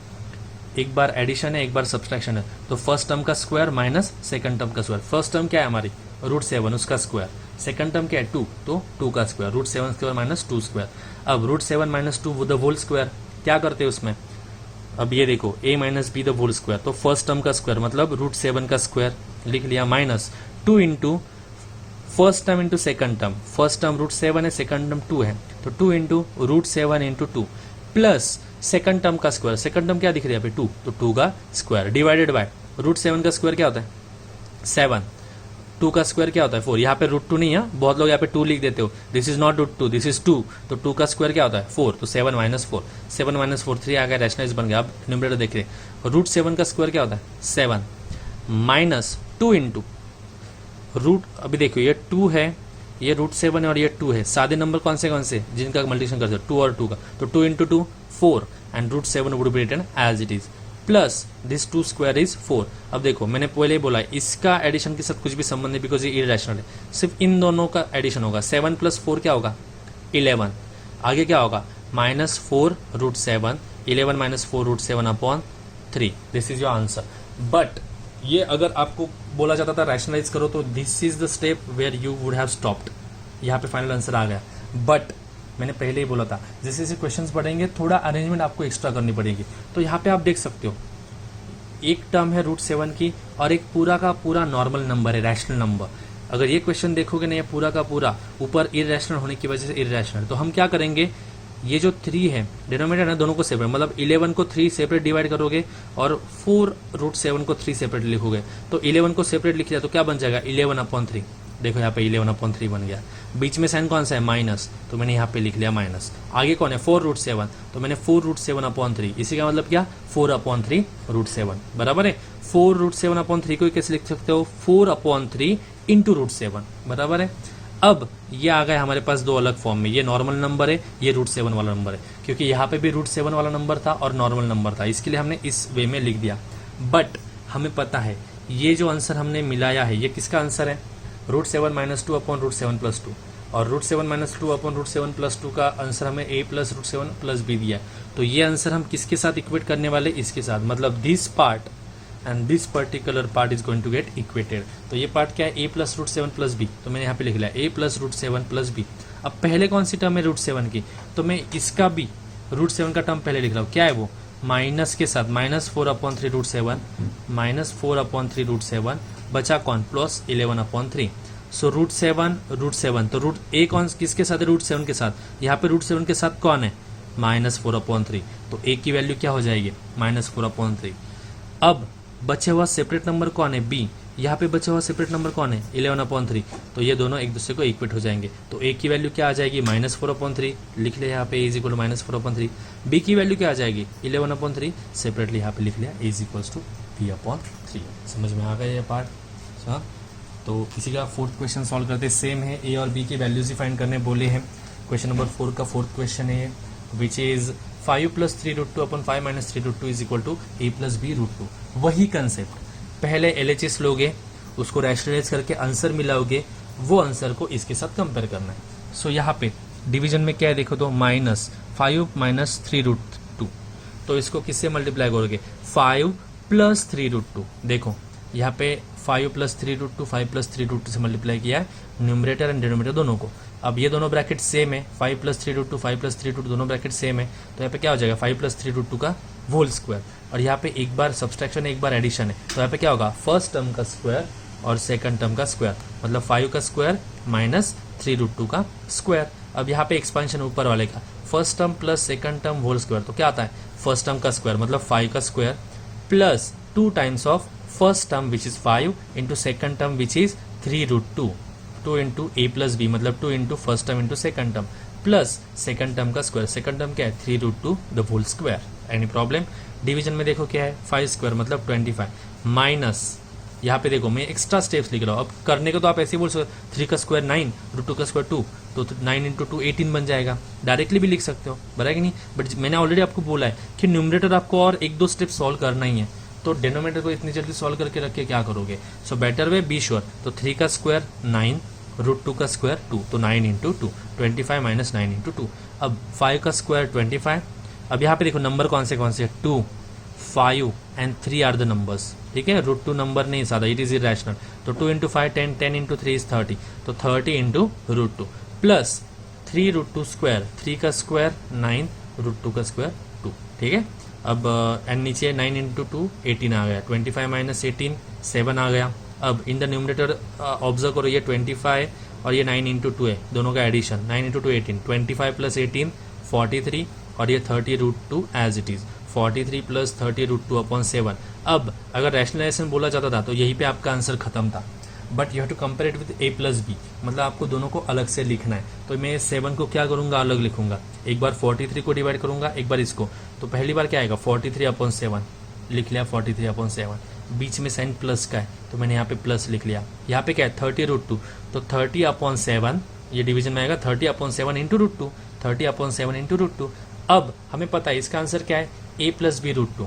एक बार एडिशन है एक बार सब्सट्रैक्शन है, तो फर्स्ट टर्म का स्क्वायर माइनस सेकंड टर्म का स्क्वायर, फर्स्ट टर्म क्या है हमारी √7 उसका स्क्वायर, सेकंड टर्म क्या है 2, तो 2 का स्क्वायर, √7 स्क्वायर माइनस 2 स्क्वायर। अब √7 माइनस 2 द होल स्क्वायर क्या करते हैं उसमें, अब ये देखो a minus B the whole square, तो फर्स्ट टर्म का स्क्वायर मतलब √7 का स्क्वायर लिख लिया, minus 2 into first term into second term, first term √7 है सेकंड टर्म 2 है, तो 2 into √7 into 2 plus second term का स्क्वायर, सेकंड टर्म क्या दिख रहा है यहाँ पे 2, तो 2 का स्क्वायर डिवाइडेड बाय √7 का स्क्वायर क्या होता है 7, 2 का स्क्वायर क्या होता है 4, यहाँ पे √2 नहीं है, बहुत लोग यहाँ पे 2 लिख देते हो, this is not √2 this is 2, तो 2 का स्क्वायर क्या होता है 4, तो 7 माइनस 4, 7 माइनस 4 3 आ गया, रैशनलाइज बन गया। अब न्यूमरेटर देख रहे हैं √7 का स्क्वायर क्या होता है 7 माइनस 2 इंटू रूट, अभी देखो ये 2 है, ये √7 है और ये 2 है, सादे नंबर कौन से जिनका मल्टीप्लिकेशन करते हो 2 और 2 का, तो 2 into 2 4 and √7 would be written as it is, plus this 2 square is 4। अब देखो मैंने पहले ही बोला इसका एडिशन के साथ कुछ भी संबंध नहीं, बिकॉज ये इरेशनल है, सिर्फ इन दोनों का एडिशन होगा, 7 प्लस 4 क्या होगा 11, आगे क्या होगा, -4√7, 11 -4√7/3, this is your answer. But ये अगर आपको बोला जाता था रैशनलाइज करो तो this is the step where you would have stopped, यहाँ पे फाइनल आंसर आ गया। बट मैंने पहले ही बोला था जैसे जैसे क्वेश्चंस बढ़ेंगे थोड़ा अरेंजमेंट आपको एक्स्ट्रा करनी पड़ेगी। तो यहाँ पे आप देख सकते हो एक टर्म है √7 की और एक पूरा का पूरा नॉर्मल नंबर है, रैशनल नंबर। अगर ये क्वेश्चन देखोगे ना, ये पूरा का पूरा ऊपर इरैशनल होने की वजह से इरैशनल, तो हम क्या करेंगे, ये जो 3 है डिनोमिनेटर है दोनों को सेपरेट, मतलब 11 को 3 सेपरेट डिवाइड करोगे और 4√7 को 3 सेपरेट लिखोगे, तो 11 को सेपरेट लिख लिया तो क्या बन जाएगा 11/3। देखो यहाँ पे 11/3 बन गया। बीच में साइन कौन सा है, माइनस, तो मैंने यहाँ पे लिख लिया माइनस। आगे कौन है 4√7, तो मैंने 4√7/3, इसी का मतलब क्या 4/3√7 बराबर है। 4√7/3 को कैसे लिख सकते हो, 4/3 इंटू √7 बराबर है। अब ये आ गए हमारे पास दो अलग फॉर्म में, ये नॉर्मल नंबर है, ये √7 वाला नंबर है, क्योंकि यहाँ पे भी √7 वाला नंबर था और नॉर्मल नंबर था, इसके लिए हमने इस वे में लिख दिया। बट हमें पता है ये जो आंसर हमने मिलाया है ये किसका आंसर है, √7 - 2/√7 + 2, और √7 - 2/√7 + 2 का आंसर हमें a + √7 + b दिया। तो ये आंसर हम किसके साथ इक्वेट करने वाले, इसके साथ, मतलब this part and this particular part is going to get equated. तो ये पार्ट क्या है, a + √7 + b, तो मैंने यहाँ पे लिख लिया a + √7 + b। अब पहले कौन सी टर्म है √7 की, तो मैं इसका भी √7 का टर्म पहले लिख रहा हूँ, क्या है वो, माइनस के साथ -4/3√7 -4/3√7, बचा कौन +11/3। सो √7 तो √a कौन किसके साथ है, √7 के साथ, यहाँ पे √7 के साथ कौन है -4/3, तो a की वैल्यू क्या हो जाएगी -4/3। अब बचे हुआ सेपरेट नंबर कौन है b, यहाँ पे बचा हुआ सेपरेट नंबर कौन है 11/3, तो ये दोनों एक दूसरे को इक्वेट हो जाएंगे। तो a की वैल्यू क्या आ जाएगी -4/3, लिख लिया यहाँ पे a = -4/3। b की वैल्यू क्या आ जाएगी 11/3, सेपरेटली यहाँ पे लिख लिया a = b/3। समझ में आ गया ये पार्ट। हाँ, तो इसी का फोर्थ क्वेश्चन सॉल्व करते, सेम है, a और b की वैल्यूज ही फाइंड करने बोले हैं। क्वेश्चन नंबर 4 का फोर्थ क्वेश्चन है विच इज 5 + 3√2/5 - 3√2 = a + b√2। वही कंसेप्ट, पहले LHS लोगे, उसको रैशनलाइज करके आंसर मिलाओगे, वो आंसर को इसके साथ कंपेयर करना है। सो यहाँ पे डिवीजन में क्या है देखो तो -5 - 3√2, तो इसको किससे मल्टीप्लाई करोगे 5 + 3√2। देखो यहाँ पे 5 + 3√2 5 + 3√2 से मल्टीप्लाई किया है न्यूमरेटर एंड डिनोमिनेटर दोनों को। अब ये दोनों ब्रैकेट सेम है, 5 + 3√2 5 + 3√2 दोनों ब्रैकेट सेम है, तो यहाँ पे क्या हो जाएगा 5 + 3√2 का होल स्क्वायर, और यहाँ पे एक बार सब्सट्रैक्शन है एक बार एडिशन है, तो यहाँ पे क्या होगा फर्स्ट टर्म का स्क्वायर और सेकंड टर्म का स्क्वायर, मतलब 5 का स्क्वायर माइनस 3√2 का स्क्वायर। अब यहाँ पे एक्सपेंशन ऊपर वाले का, first term plus second term whole square, तो क्या आता है फर्स्ट टर्म का स्क्वायर मतलब 5 का square plus 2 times of first term which is 5 into second term which is 3√2, 2 into a + b मतलब 2 into first term into second term plus second term का square, second term क्या है 3√2 the whole square. Any problem. Division में देखो क्या है 5 square मतलब 25 minus, यहाँ पे देखो मैं एक्स्ट्रा स्टेप्स लिख रहा हूँ। अब करने को तो आप ऐसे ही बोल सकते 3 का स्क्वायर 9 √2 का स्क्वायर 2, तो 9 इंटू 2 18 बन जाएगा, डायरेक्टली भी लिख सकते हो बराबर कि नहीं। बट मैंने ऑलरेडी आपको बोला है कि न्यूमरेटर आपको और 1-2 स्टेप सॉल्व करना ही है, तो डिनोमिनेटर को इतनी जल्दी सॉल्व करके रख के क्या करोगे। So better way be sure, तो 3 का स्क्वायर 9 √2 का स्क्वायर 2, तो 9 इंटू 2 25 माइनस 9 इंटू 2। अब 5 का स्क्वायर 25। अब यहाँ पे देखो नंबर कौन से 2 5 एंड 3 आर द नंबर्स, ठीक है, √2 नंबर नहीं सादा, इट इज इरेशनल, तो 2 इंटू 5 10 10 इंटू 3 इज 30, तो 30 इंटू √2 प्लस 3 √2 स्क्वायर, 3 का स्क्वायर 9 √2 का स्क्वायर 2, ठीक है। अब एंड नीचे 9 इंटू 2 18 आ गया, 25 माइनस 18 7 आ गया। अब इन द न्यूमरेटर ऑब्जर्व करो ये 25 और ये 9 इंटू 2 है, दोनों का एडिशन 9 इंटू 2 18, 25 प्लस 18 43 और ये 30 √2 एज इट इज 43 प्लस 30 √2/7। अब अगर रैशनलाइजेशन बोला जाता था तो यहीं पे आपका आंसर खत्म था, but you have to compare it with a + b, मतलब आपको दोनों को अलग से लिखना है। तो मैं 7 को क्या करूंगा अलग लिखूंगा, एक बार 43 को डिवाइड करूंगा एक बार इसको, तो पहली बार क्या आएगा 43/7 लिख लिया 43/7, बीच में साइन प्लस का है तो मैंने यहाँ पे प्लस लिख लिया। यहाँ पे क्या है 30 √2, तो 30/7 ये डिवीजन में आएगा 30/7 इंटू √2, 30/7 इंटू √2। अब हमें पता है इसका आंसर क्या है a + b √2,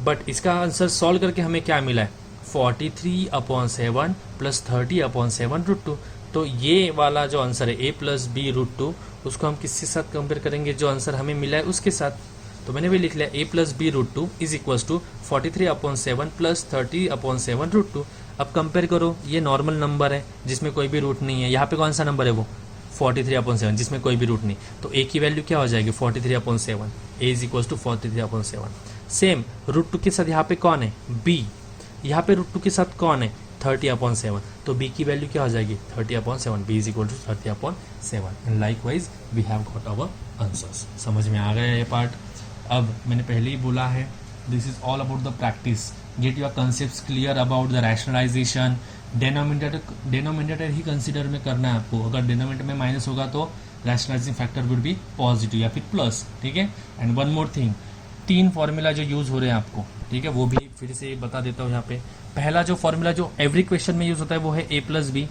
बट इसका आंसर सॉल्व करके हमें क्या मिला है 43/7 प्लस 30/7 √2, तो ये वाला जो आंसर है ए प्लस बी रूट 2, उसको हम किसके साथ कंपेयर करेंगे, जो आंसर हमें मिला है उसके साथ। तो मैंने भी लिख लिया a plus b root 2 is equal to 43/7 plus 30/7 root 2। अब कंपेयर करो, ये नॉर्मल नंबर है जिसमें कोई भी रूट नहीं है, यहाँ पे कौन सा नंबर है वो 43/7 जिसमें कोई भी रूट नहीं, तो ए की वैल्यू क्या हो जाएगी 43/7, a is equal to 43/7। Same root 2 के साथ यहाँ पे कौन है बी, यहाँ पे रूट 2 के साथ कौन है 30/7, तो b की वैल्यू क्या हो जाएगी 30/7, b is equal to 30/7 and likewise we have got our answers. समझ में आ गया ये पार्ट। अब मैंने पहले ही बोला है this is all about the practice, get your concept clear about the rationalisation. Denominator ही कंसिडर में करना है आपको, अगर डेनोमिनेटर में माइनस होगा तो rationalizing factor will be positive या फिर प्लस, ठीक है। And one more thing, 3 formula जो यूज हो रहे हैं आपको, ठीक है, वो भी फिर से बता देता हूँ यहाँ पे। पहला जो फॉर्मूला जो एवरी क्वेश्चन में यूज होता है वो है a plus B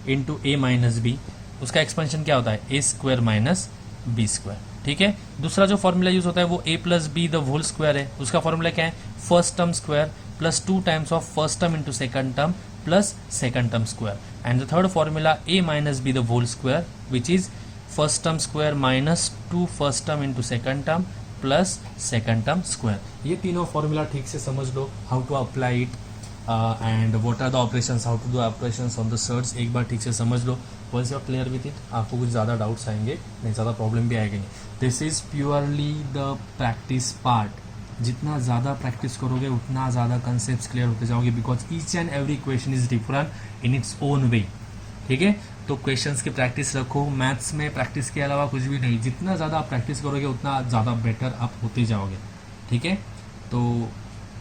into A minus B, उसका एक्सपेंशन क्या होता है ए स्क्वायर माइनस बी स्क्वायर, ठीक है। दूसरा जो फॉर्मूला यूज होता है वो a plus b the whole square है, उसका फॉर्मूला क्या है first term square plus 2 times of first term into second term plus second term square. And the third formula a minus B the whole square which is first term square minus 2 first term into second term plus second term square. ये तीनों formula ठीक से समझ लो, how to apply it and what are the operations, how to do operations on the surds, एक बार ठीक से समझ लो। Once you are clear with it, आपको कुछ ज़्यादा डाउट्स आएंगे नहीं, ज़्यादा प्रॉब्लम भी आएगी नहीं। This is purely the practice part, जितना ज़्यादा प्रैक्टिस करोगे उतना ज़्यादा कंसेप्ट क्लियर होते जाओगे, because each and every question is different in its own way, ठीक है। तो क्वेश्चंस की प्रैक्टिस रखो, मैथ्स में प्रैक्टिस के अलावा कुछ भी नहीं, जितना ज़्यादा आप प्रैक्टिस करोगे उतना ज़्यादा बेटर आप होते जाओगे, ठीक है। तो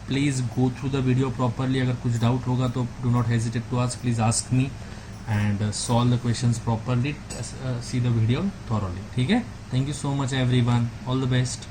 please go through the video properly, अगर कुछ डाउट होगा तो do not hesitate to ask, please ask me and solve the questions properly, see the video thoroughly, ठीक है। Thank you so much everyone, all the best.